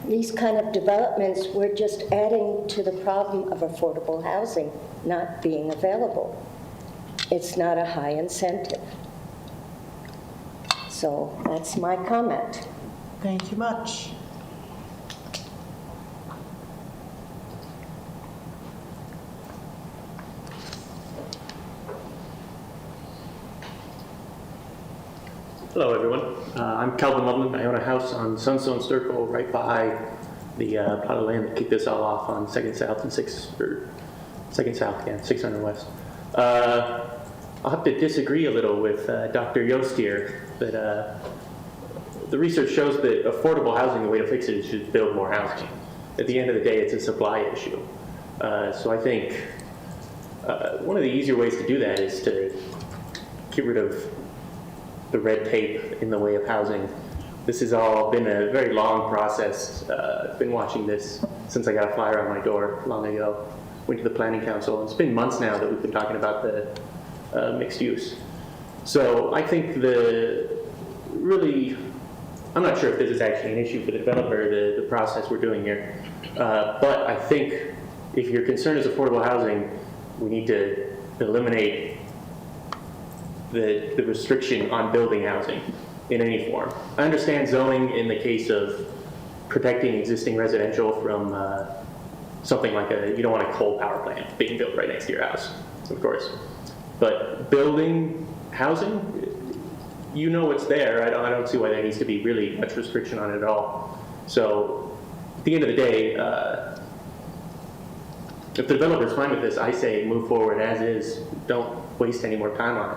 these kind of developments, we're just adding to the problem of affordable housing not being available. It's not a high incentive. So that's my comment. Thank you much. Hello, everyone. I'm Calvin Loveland. I own a house on Sunstone Circle right by the plot of land that kicked this all off on 2nd South and 600 West. I'll have to disagree a little with Dr. Yost here, that the research shows that affordable housing, the way to fix it is to build more housing. At the end of the day, it's a supply issue. So I think one of the easier ways to do that is to get rid of the red tape in the way of housing. This has all been a very long process. I've been watching this since I got a flyer on my door long ago. Went to the planning council. It's been months now that we've been talking about the mixed use. So I think I'm not sure if this is actually an issue for the developer, the process we're doing here. But I think if your concern is affordable housing, we need to eliminate the restriction on building housing in any form. I understand zoning in the case of protecting existing residential from something like you don't want a coal power plant being built right next to your house, of course. But building housing, you know it's there. I don't see why there needs to be really much restriction on it at all. So at the end of the day, if the developer's fine with this, I say move forward as is. Don't waste any more time on it.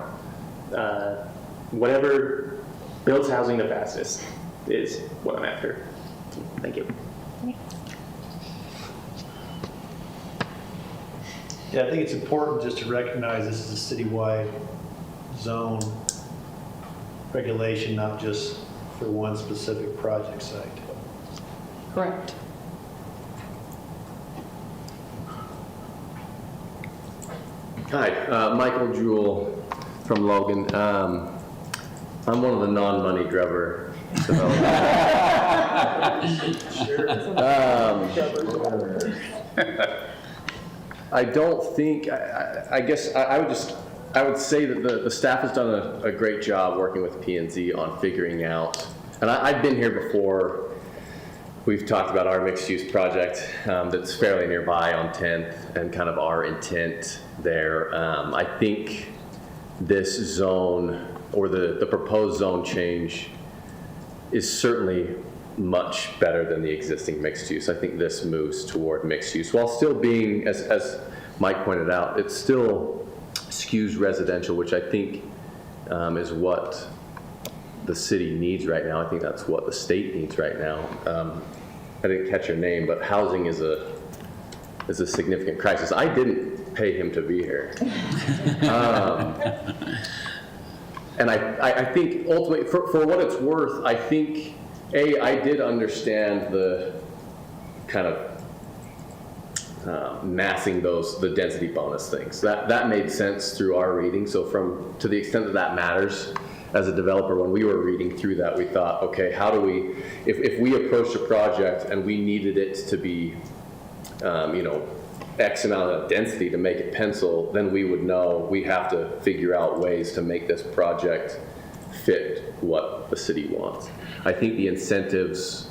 Whatever builds housing the fastest is what I'm after. Thank you. Yeah, I think it's important just to recognize this is a citywide zone regulation, not just for one specific project site. Correct. Hi, Michael Jewell from Logan. I'm one of the non-money grubber developers. I don't think, I guess I would say that the staff has done a great job working with P&Z on figuring out, and I've been here before. We've talked about our mixed-use project that's fairly nearby on 10th and kind of our intent there. I think this zone or the proposed zone change is certainly much better than the existing mixed use. I think this moves toward mixed use while still being, as Mike pointed out, it still skews residential, which I think is what the city needs right now. I think that's what the state needs right now. I didn't catch your name, but housing is a significant crisis. I didn't pay him to be here. And I think ultimately, for what it's worth, I think, I did understand the kind of massing the density bonus things. That made sense through our reading. So to the extent that matters, as a developer, when we were reading through that, we thought, okay, how do we, if we approached a project and we needed it to be, X amount of density to make it pencil, then we would know we have to figure out ways to make this project fit what the city wants. I think the incentives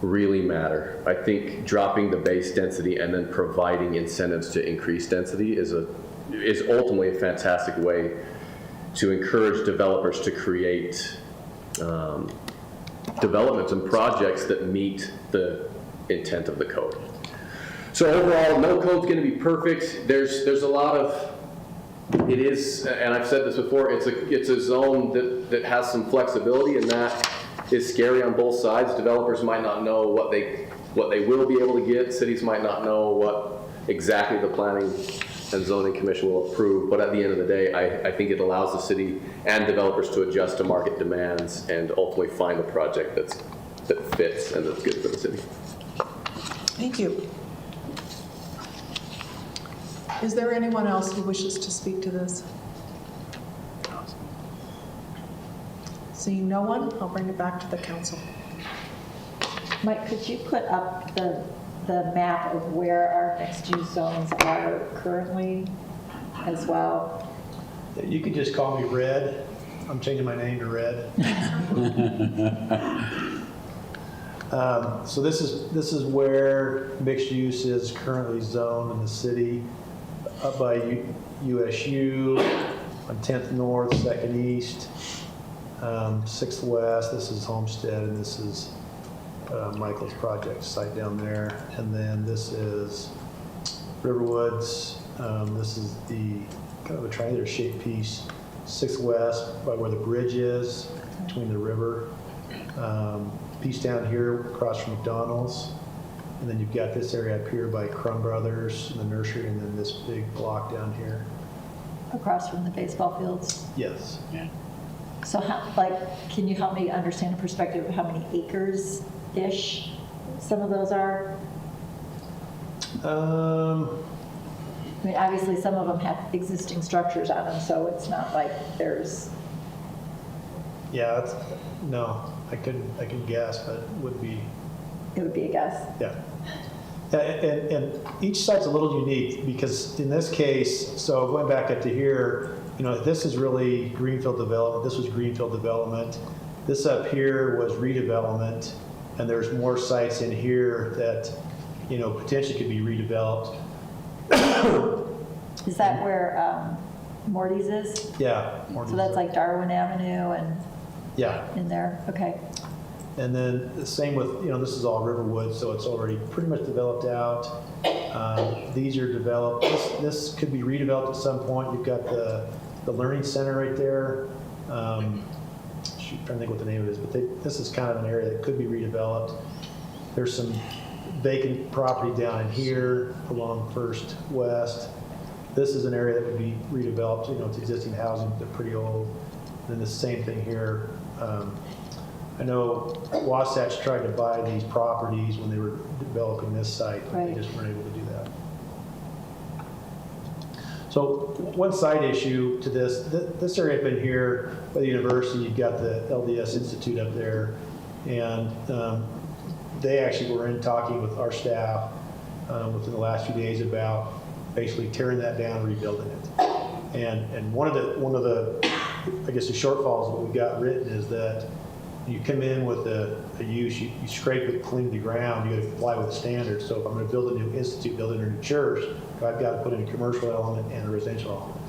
really matter. I think dropping the base density and then providing incentives to increase density is ultimately a fantastic way to encourage developers to create developments and projects that meet the intent of the code. So overall, no code's going to be perfect. There's a lot of, it is, and I've said this before, it's a zone that has some flexibility, and that is scary on both sides. Developers might not know what they will be able to get. Cities might not know what exactly the Planning and Zoning Commission will approve. But at the end of the day, I think it allows the city and developers to adjust to market demands and ultimately find a project that fits and that's good for the city. Thank you. Is there anyone else who wishes to speak to this? Seeing no one, I'll bring it back to the council. Mike, could you put up the map of where our mixed-use zones are currently as well? You could just call me Red. I'm changing my name to Red. So this is where mixed use is currently zoned in the city, up by USU, on 10th North, 2nd East, 6th West. This is Homestead, and this is Michael's project site down there. And then this is Riverwoods. This is the kind of a triangular shaped piece, 6th West, by where the bridge is between the river. Piece down here across from McDonald's. And then you've got this area up here by Crum Brothers and the nursery, and then this big block down here. Across from the baseball fields? Yes. Yeah. So can you help me understand the perspective of how many acres-ish some of those are? I mean, obviously, some of them have existing structures on them, so it's not like there's... Yeah, no, I could guess, but it would be. It would be a guess. Yeah. And each site's a little unique because in this case, so going back up to here, this is really greenfield development. This was greenfield development. This up here was redevelopment, and there's more sites in here that, potentially could be redeveloped. Is that where Morty's is? Yeah. So that's like Darwin Avenue and yeah, in there? Okay. And then the same with, this is all Riverwood, so it's already pretty much developed out. These are developed. This could be redeveloped at some point. You've got the Learning Center right there. I'm trying to think what the name of it is, but this is kind of an area that could be redeveloped. There's some vacant property down in here along First West. This is an area that would be redeveloped. It's existing housing, they're pretty old. And then the same thing here. I know Wasatch tried to buy these properties when they were developing this site, but they just weren't able to do that. So one side issue to this area up in here by the university, you've got the LDS Institute up there, and they actually were in talking with our staff within the last few days about basically tearing that down and rebuilding it. And one of the I guess the shortfalls that we got written is that you come in with a use, you scrape it, clean the ground, you got to comply with the standards. So if I'm going to build a new institute, build a new church, I've got to put in a commercial element and a residential element.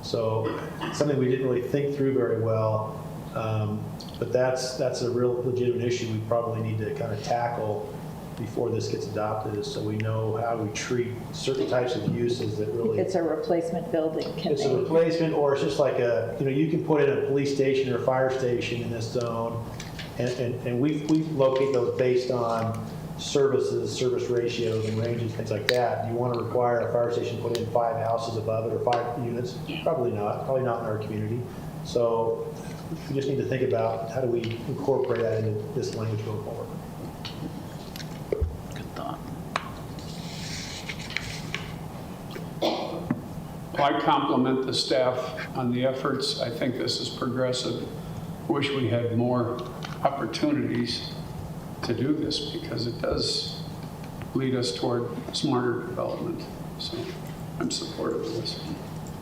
So something we didn't really think through very well, but that's a real legitimate issue we probably need to kind of tackle before this gets adopted, is so we know how we treat certain types of uses that really... It's a replacement building. It's a replacement, or it's just like you can put in a police station or a fire station in this zone, and we locate those based on services, service ratios and ranges, things like that. Do you want to require a fire station to put in 5 houses above it or 5 units? Probably not in our community. So we just need to think about how do we incorporate that into this language going forward. I compliment the staff on the efforts. I think this is progressive. Wish we had more opportunities to do this because it does lead us toward smarter development. So I'm supportive of this.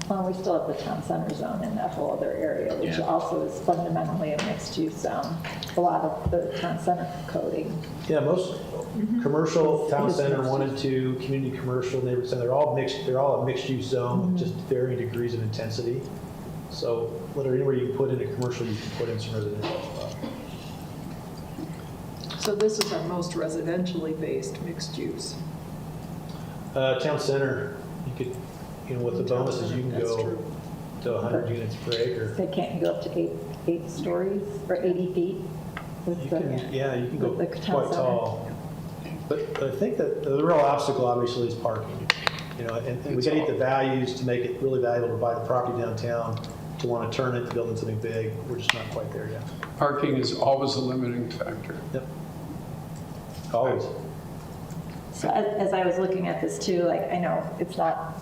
Well, we still have the town center zone in that whole other area, which also is fundamentally a mixed-use zone. A lot of the town center coding. Yeah, most commercial, town center 1 and 2, community commercial, neighborhood center, they're all a mixed-use zone, with just varying degrees of intensity. So anywhere you can put in a commercial, you can put in some residential as well. So this is our most residentially based mixed use. Town center, you could, with the bonuses, you can go to 100 units per acre. They can't go up to eight stories or 80 feet? You can go quite tall. But I think that the real obstacle obviously is parking. And we got to get the values to make it really valuable to buy the property downtown, to want to turn it, to build into something big. We're just not quite there yet. Parking is always a limiting factor. Yep. Always. So as I was looking at this too, I know it's not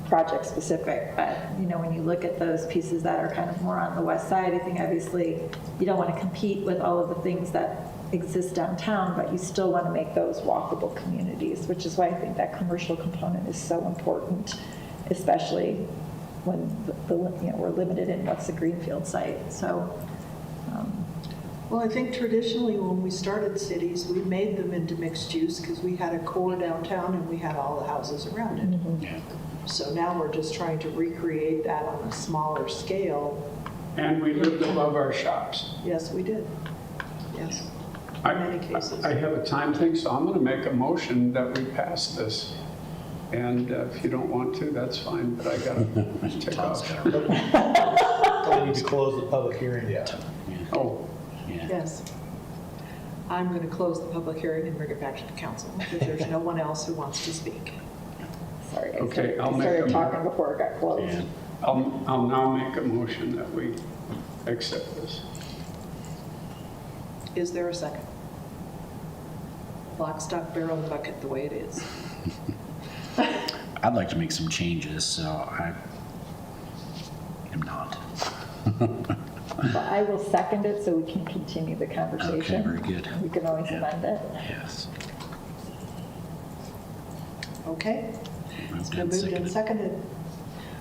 project specific, but when you look at those pieces that are kind of more on the west side, I think obviously you don't want to compete with all of the things that exist downtown, but you still want to make those walkable communities, which is why I think that commercial component is so important, especially when we're limited in what's the greenfield site. So, Well, I think traditionally when we started cities, we made them into mixed use because we had a core downtown and we had all the houses around it. Yeah. So now we're just trying to recreate that on a smaller scale. And we lived above our shops. Yes, we did. Yes, in many cases. I have a time thing, so I'm going to make a motion that we pass this. And if you don't want to, that's fine, but I got to take off. We need to close the public hearing. Oh, Yes. I'm going to close the public hearing and bring it back to the council because there's no one else who wants to speak. sorry, I Okay, I'll started make a- talking before it got closed. Yeah. I'll now make a motion that we accept this. Is there a second? Lock, stock, barrel, and bucket the way it is. I'd like to make some changes, so I am not. Well, I will second it so we can continue the conversation. Okay, very good. We can always Yeah. amend it. Yes. Okay? It's been moved and seconded.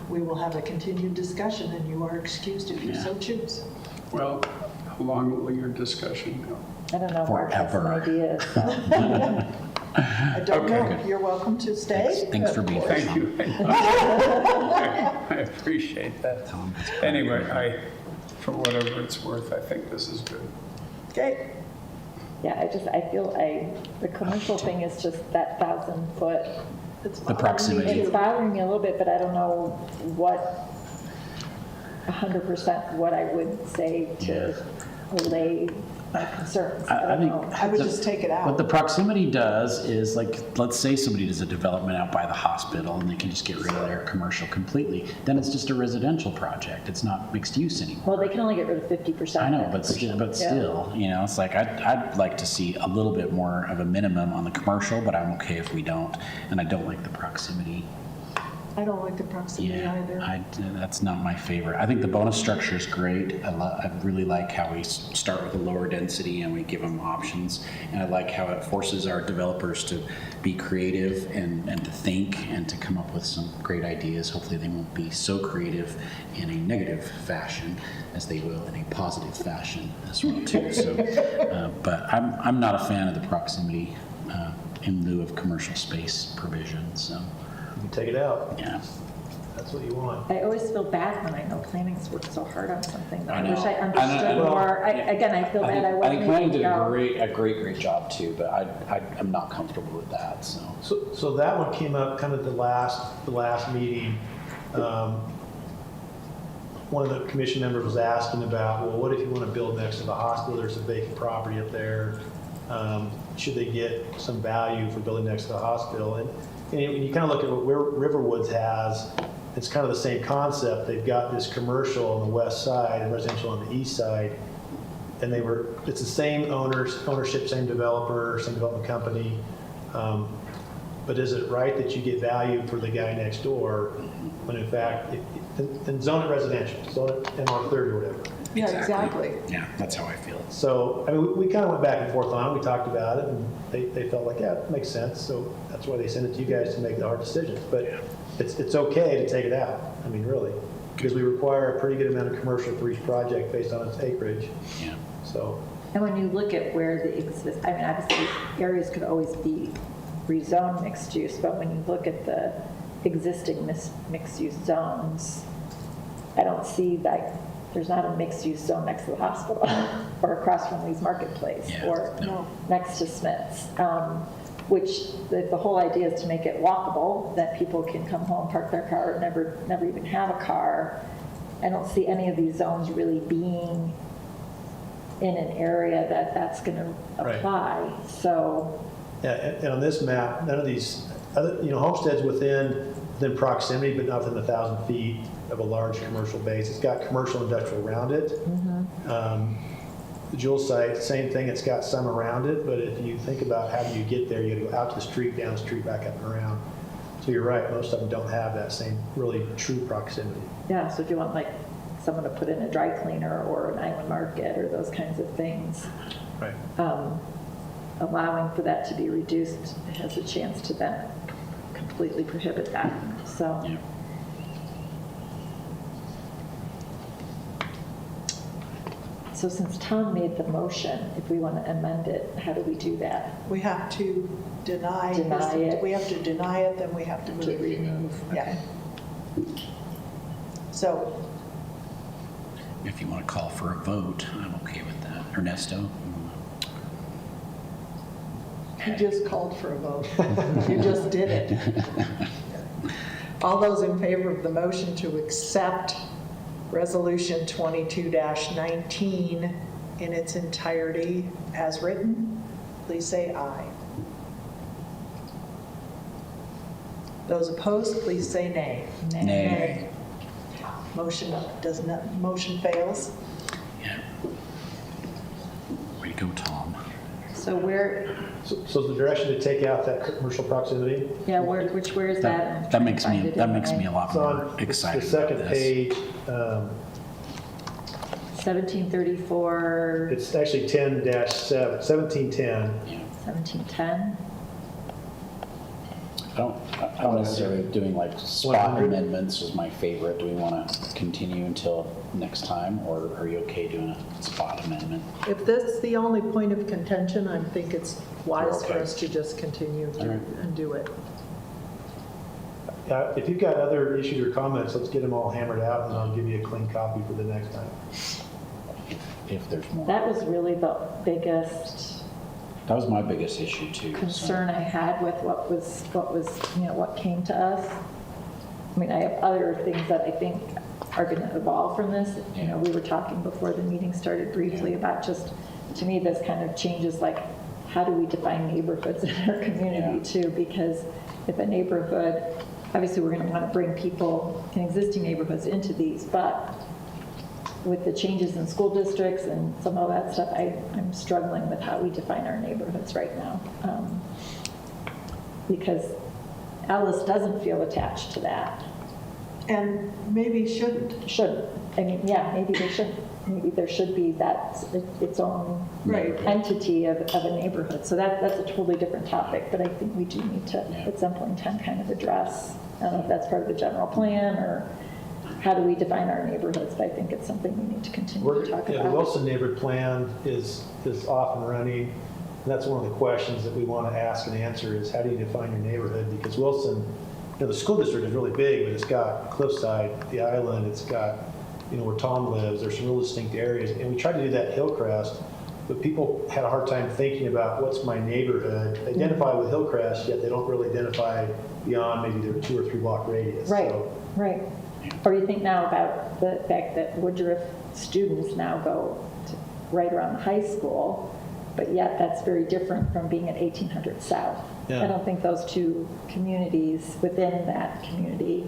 We will have a continued discussion and you are excused if you so choose. Well, how long will your discussion go? I don't know, Mark has some Forever. ideas. I don't Okay, know. good. You're welcome to stay. Thanks for being here. Thank you. I appreciate that. Anyway, for whatever it's worth, I think this is good. Okay. Yeah, I feel the commercial thing is just that 1,000-foot. The proximity. It's bothering me a little bit, but I don't know what, 100% what I would say to allay my concerns. I don't think know. I would just take it out. What the proximity does is, like, let's say somebody does a development out by the hospital and they can just get rid of their commercial completely. Then it's just a residential project. It's not mixed use anymore. Well, they can only get rid of 50%. I know, but still, you know, it's like I'd like to see a little bit more of a minimum on the commercial, but I'm okay if we don't. And I don't like the proximity. I don't like the proximity either. That's not my favorite. I think the bonus structure is great. I really like how we start with a lower density and we give them options. And I like how it forces our developers to be creative and to think and to come up with some great ideas. Hopefully they won't be so creative in a negative fashion as they will in a positive fashion as well too. So, but I'm not a fan of the proximity in lieu of commercial space provision. So. You take it out. Yeah. That's what you want. I always feel bad when I know planning's worked so hard on something. Though. I I know. wish I understood more. Again, I feel bad I I wasn't think planning able to did go. a great job too, but I'm not comfortable with that, so. So that one came up kind of the last meeting. One of the commission members was asking about, well, what if you want to build next to the hospital? There's a vacant property up there. Should they get some value for building next to the hospital? And when you kind of look at what Riverwoods has, it's kind of the same concept. They've got this commercial on the west side and residential on the east side. And it's the same ownership, same developer, same development company. But is it right that you get value for the guy next door when in fact, then zone it residential, zone it MR30 or whatever. Yeah, exactly. Yeah, that's how I feel. So, I mean, we kind of went back and forth on it. We talked about it, and they felt like, yeah, it makes sense. So that's why they sent it to you guys to make the hard decisions. But it's okay to take it out. I mean, really, because we require a pretty good amount of commercial for each project based on its acreage. Yeah. So. And when you look at where the I mean, obviously areas could always be rezoned mixed use, but when you look at the existing mixed use zones, I don't see that. There's not a mixed-use zone next to the hospital or across from Lee's Marketplace or next to Smith's, which the whole idea is to make it walkable, that people can come home, park their car, never even have a car. I don't see any of these zones really being in an area that's going to apply. Right. So. Yeah, and on this map, none of these, homesteads within proximity, but not within 1,000 feet of a large commercial base. It's got commercial industrial around it. Mm-hmm. The Jewel site, same thing. It's got some around it, but if you think about how do you get there, you got to go out to the street, down the street, back up and around. So you're right. Most of them don't have that same really true proximity. Yeah. So if you want like someone to put in a dry cleaner or an island market or those kinds of things. Right. allowing for that to be reduced has a chance to then completely prohibit that, so. Yeah. So since Tom made the motion, if we want to amend it, how do we do that? We have to deny. Deny it. We have to deny it, then we have to To move. remove, Yeah. So, If you want to call for a vote, I'm okay with that. Ernesto? you just called for a vote. You just did it. All those in favor of the motion to accept Resolution 22-19 in its entirety as written, please say aye. Those opposed, please say nay. Nay. Motion fails. Yeah. Way to go, Tom. So where, So the direction to take out that commercial proximity? yeah, where is that? That makes me, Find it that in makes my- me a lot It's on more the excited about second this. page. 1734, It's actually 10-7, 1710. 1710. I don't necessarily doing like spot 100. amendments is my favorite. Do we want to continue until next time, or are you okay doing a spot amendment? If that's the only point of contention, I think it's wise for Okay. us to just continue All right. and do it. If you've got other issues or comments, let's get them all hammered out, and I'll give you a clean copy for the next time. If there's more. That was really the biggest That was my biggest issue too. so. concern I had with what came to us. I mean, I have other things that I think are going to evolve from this. You know, we were talking before the meeting started briefly about just, to me, this kind of changes, like, how do we define neighborhoods in our community too? Because if a neighborhood, obviously we're going to want to bring people in existing neighborhoods into these, but with the changes in school districts and some of that stuff, I'm struggling with how we define our neighborhoods right now. Because Alice doesn't feel attached to that. And maybe shouldn't. Shouldn't. I mean, yeah, maybe they shouldn't. Maybe there should be that, its own Right. entity of a neighborhood. So that's a totally different topic, but I think we do need to, at some point in time, kind of address, I don't know if that's part of the general plan or how do we define our neighborhoods, but I think it's something we need to continue to talk The about. Wilson neighborhood plan is off and running. And that's one of the questions that we want to ask and answer is how do you define your neighborhood? Because Wilson, the school district is really big, but it's got Cliffside, the island, it's got, where Tom lives, there's some real distinct areas. And we tried to do that at Hillcrest, but people had a hard time thinking about what's my neighborhood. They identify with Hillcrest, yet they don't really identify beyond maybe their 2 or 3 block radius. Right, So, right. Or you think now about the fact that Woodruff students now go to right around the high school, but yet that's very different from being at 1800 South. Yeah. I don't think those two communities within that community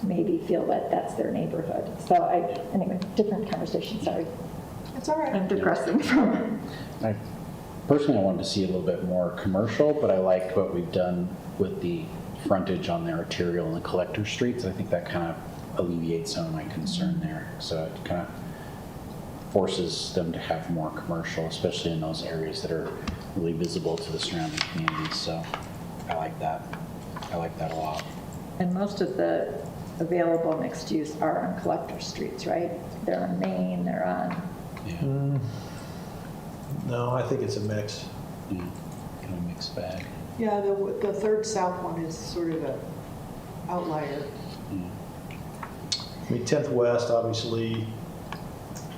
maybe feel that that's their neighborhood. So anyway, different conversation, sorry. It's all right. I'm digressing from Personally, I wanted to see a little bit more commercial, but I liked what we've done with the frontage on the arterial and the collector streets. I think that kind of alleviates some of my concern there. So it kind of forces them to have more commercial, especially in those areas that are really visible to the surrounding communities. So I like that. I like that a lot. And most of the available mixed use are on collector streets, right? They're on Main, they're on, no, I think it's a mix. Yeah, kind of mixed bag. Yeah, the third south one is sort of an outlier. I mean, 10th West, obviously,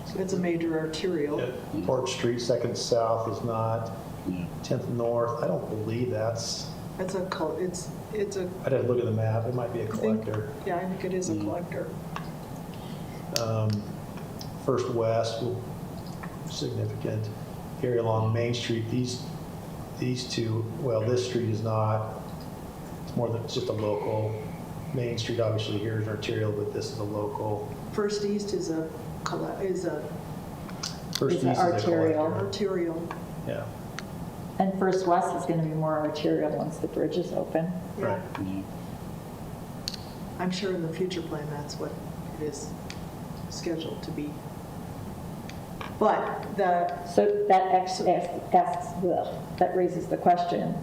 So it's a major arterial. Port Street, 2nd South is not. Yeah. 10th North, I don't believe that's, It's a, it's a, I'd have to look at the map, it might be a collector. yeah, I think it is a collector. First West, significant. Area along Main Street, these two, well, this street is not, it's more than, it's just a local. Main Street, obviously, here is arterial, but this is a local. First East is a First Is East is a arterial. collector. arterial. Yeah, and First West is going to be more arterial once the bridge is open. Yeah. right. Yeah. I'm sure in the future plan, that's what it is scheduled to be. But So that raises the question,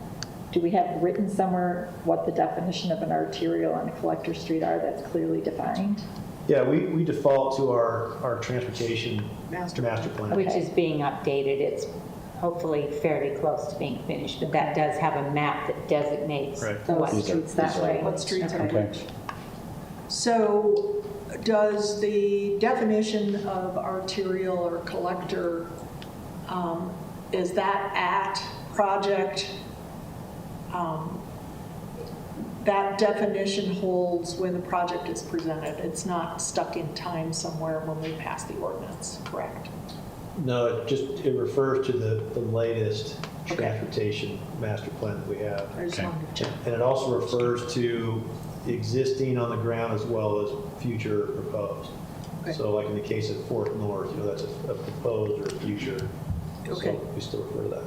do we have written somewhere what the definition of an arterial on Collector Street are that's clearly defined? Yeah, we default to our transportation master plan. Which is being updated. It's hopefully fairly close to being finished, but that does have a map that designates what streets that way. what streets are Okay. which. So does the definition of arterial or collector, is that at project, that definition holds when the project is presented? It's not stuck in time somewhere when we pass the ordinance, correct? No, it refers to the latest transportation master plan that we have. I just wanted to check. And it also refers to existing on the ground as well as future proposed. Okay. So like in the case of Fourth North, that's a proposed or a future. Okay. So we still refer to that.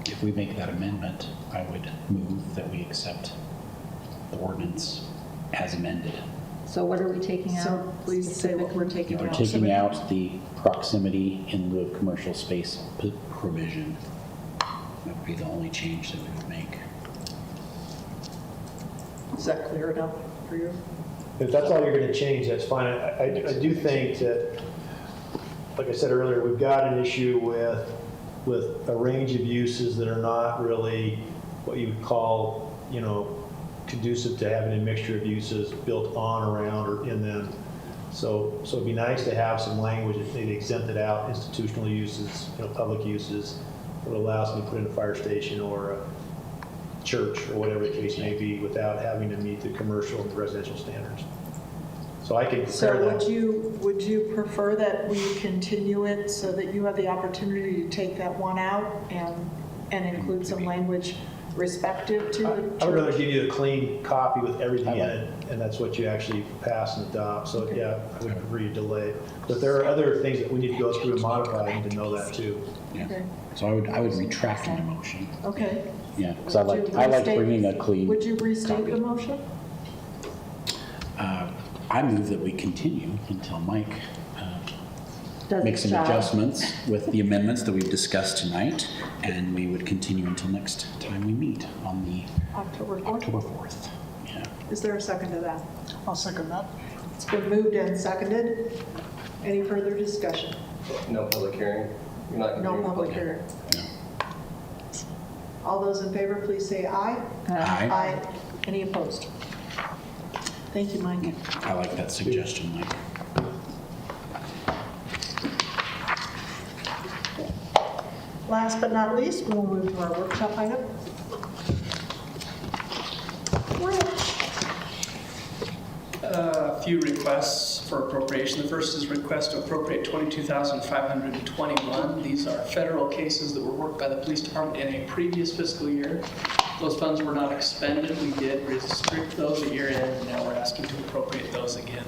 If we make that amendment, I would move that we accept the ordinance as amended. So what are we taking out? So please say what we're taking We're out. taking out the proximity in lieu of commercial space provision. That would be the only change that we would make. Is that clear enough for you? If that's all you're going to change, that's fine. I do think that, like I said earlier, we've got an issue with a range of uses that are not really what you would call, conducive to having a mixture of uses built on, around, or in them. So it'd be nice to have some language that they'd exempted out institutional uses, public uses, that would allow somebody to put in a fire station or a church or whatever the case may be without having to meet the commercial and residential standards. So I can So compare that. would you prefer that we continue it so that you have the opportunity to take that one out and include some language respective to the I would rather church? give you a clean copy with everything in it, and that's what you actually pass and adopt. So, yeah, I would prefer you delay. But there are other things that we need to go through and modify, and to know that too. Yeah. Okay. So I would retract my motion. Okay. Yeah, because I Would like you restate- bringing a clean. Would you restate copy. the motion? I move that we continue until Mike Does makes its some job. adjustments with the amendments that we've discussed tonight, and we would continue until next time we meet on the October 4th? October 4th. Yeah. Is there a second to that? I'll second that. It's been moved and seconded. Any further discussion? No public hearing? You're not No continuing the public hearing. All those in favor, please say aye. Aye. Aye. Any opposed? Thank you, Mike. I like that suggestion, Mike. Last but not least, we will move to our workshop item. A few requests for appropriation. The first is request to appropriate $22,521. These are federal cases that were worked by the police department in a previous fiscal year. Those funds were not expended. We did restrict those at year end, and now we're asking to appropriate those again.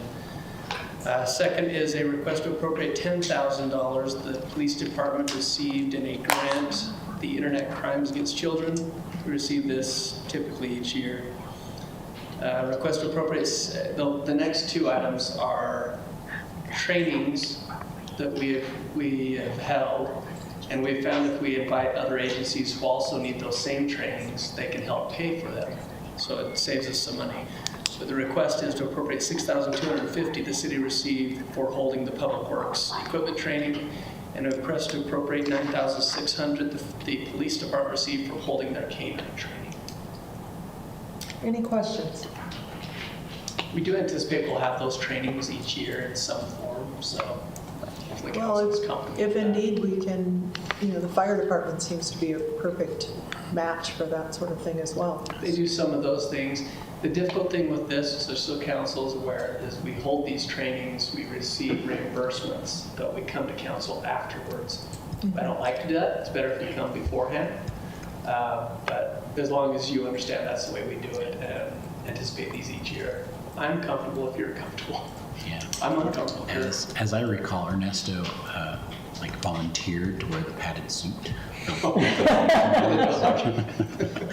Second is a request to appropriate $10,000 the police department received in a grant, the Internet Crimes Against Children. We receive this typically each year. Request to appropriate, the next two items are trainings that we have held, and we've found if we invite other agencies who also need those same trainings, they can help pay for them. So it saves us some money. But the request is to appropriate $6,250 the city received for holding the Public Works equipment training, and a request to appropriate $9,600 the police department received for holding their canine training. Any questions? We do anticipate we'll have those trainings each year in some form, so hopefully council is comfortable If with that. indeed we can, the fire department seems to be a perfect match for that sort of thing as well. They do some of those things. The difficult thing with this, just so council is aware, is we hold these trainings, we receive reimbursements, but we come to council afterwards. I don't like to do that. It's better if we come beforehand. But as long as you understand that's the way we do it and anticipate these each year. I'm comfortable if you're comfortable. Yeah. I'm uncomfortable. As I recall, Ernesto like volunteered to wear the padded suit.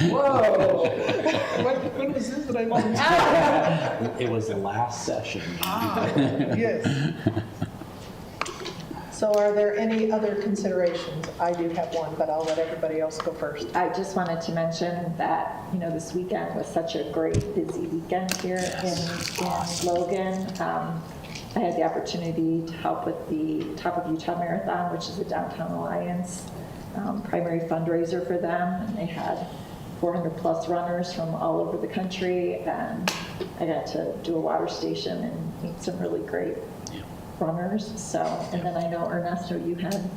Whoa. When was this that I volunteered? It was the last session. Yes. So are there any other considerations? I do have one, but I'll let everybody else go first. I just wanted to mention that, this weekend was such a great, busy weekend here in Logan. I had the opportunity to help with the Top of Utah Marathon, which is a Downtown Alliance primary fundraiser for them. And they had 400 plus runners from all over the country, and I got to do a water station and meet some really great runners. So, and then I know Ernesto, you had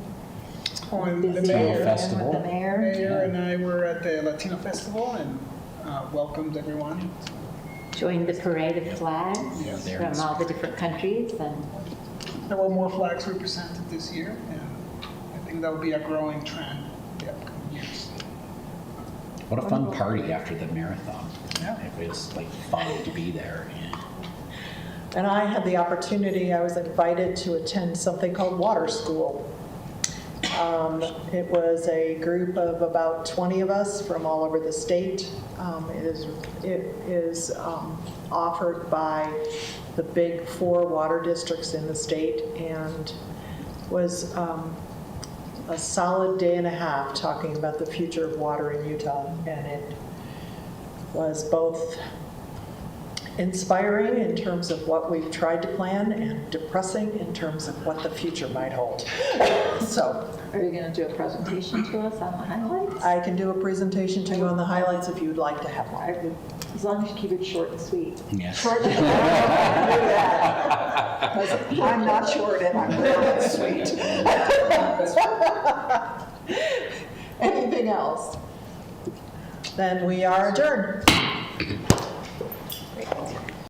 The busy mayor, weekend with the mayor. Mayor and I were at the Latino Festival and welcomed everyone. Joined the parade of flags Yes. from all the different countries, and There were more flags represented this year, and I think that will be a growing trend in the upcoming years. What a fun party after the marathon. Yeah. It was like fun to be there. And I had the opportunity, I was invited to attend something called Water School. It was a group of about 20 of us from all over the state. It is offered by the big 4 water districts in the state, and was a solid day and a half talking about the future of water in Utah. And it was both inspiring in terms of what we've tried to plan and depressing in terms of what the future might hold. So Are you going to do a presentation to us on the highlights? I can do a presentation to you on the highlights if you'd like to have one. I would, as long as you keep it short and sweet. Yes. Short and I'm not short and I'm really sweet. Anything else? Then we are adjourned.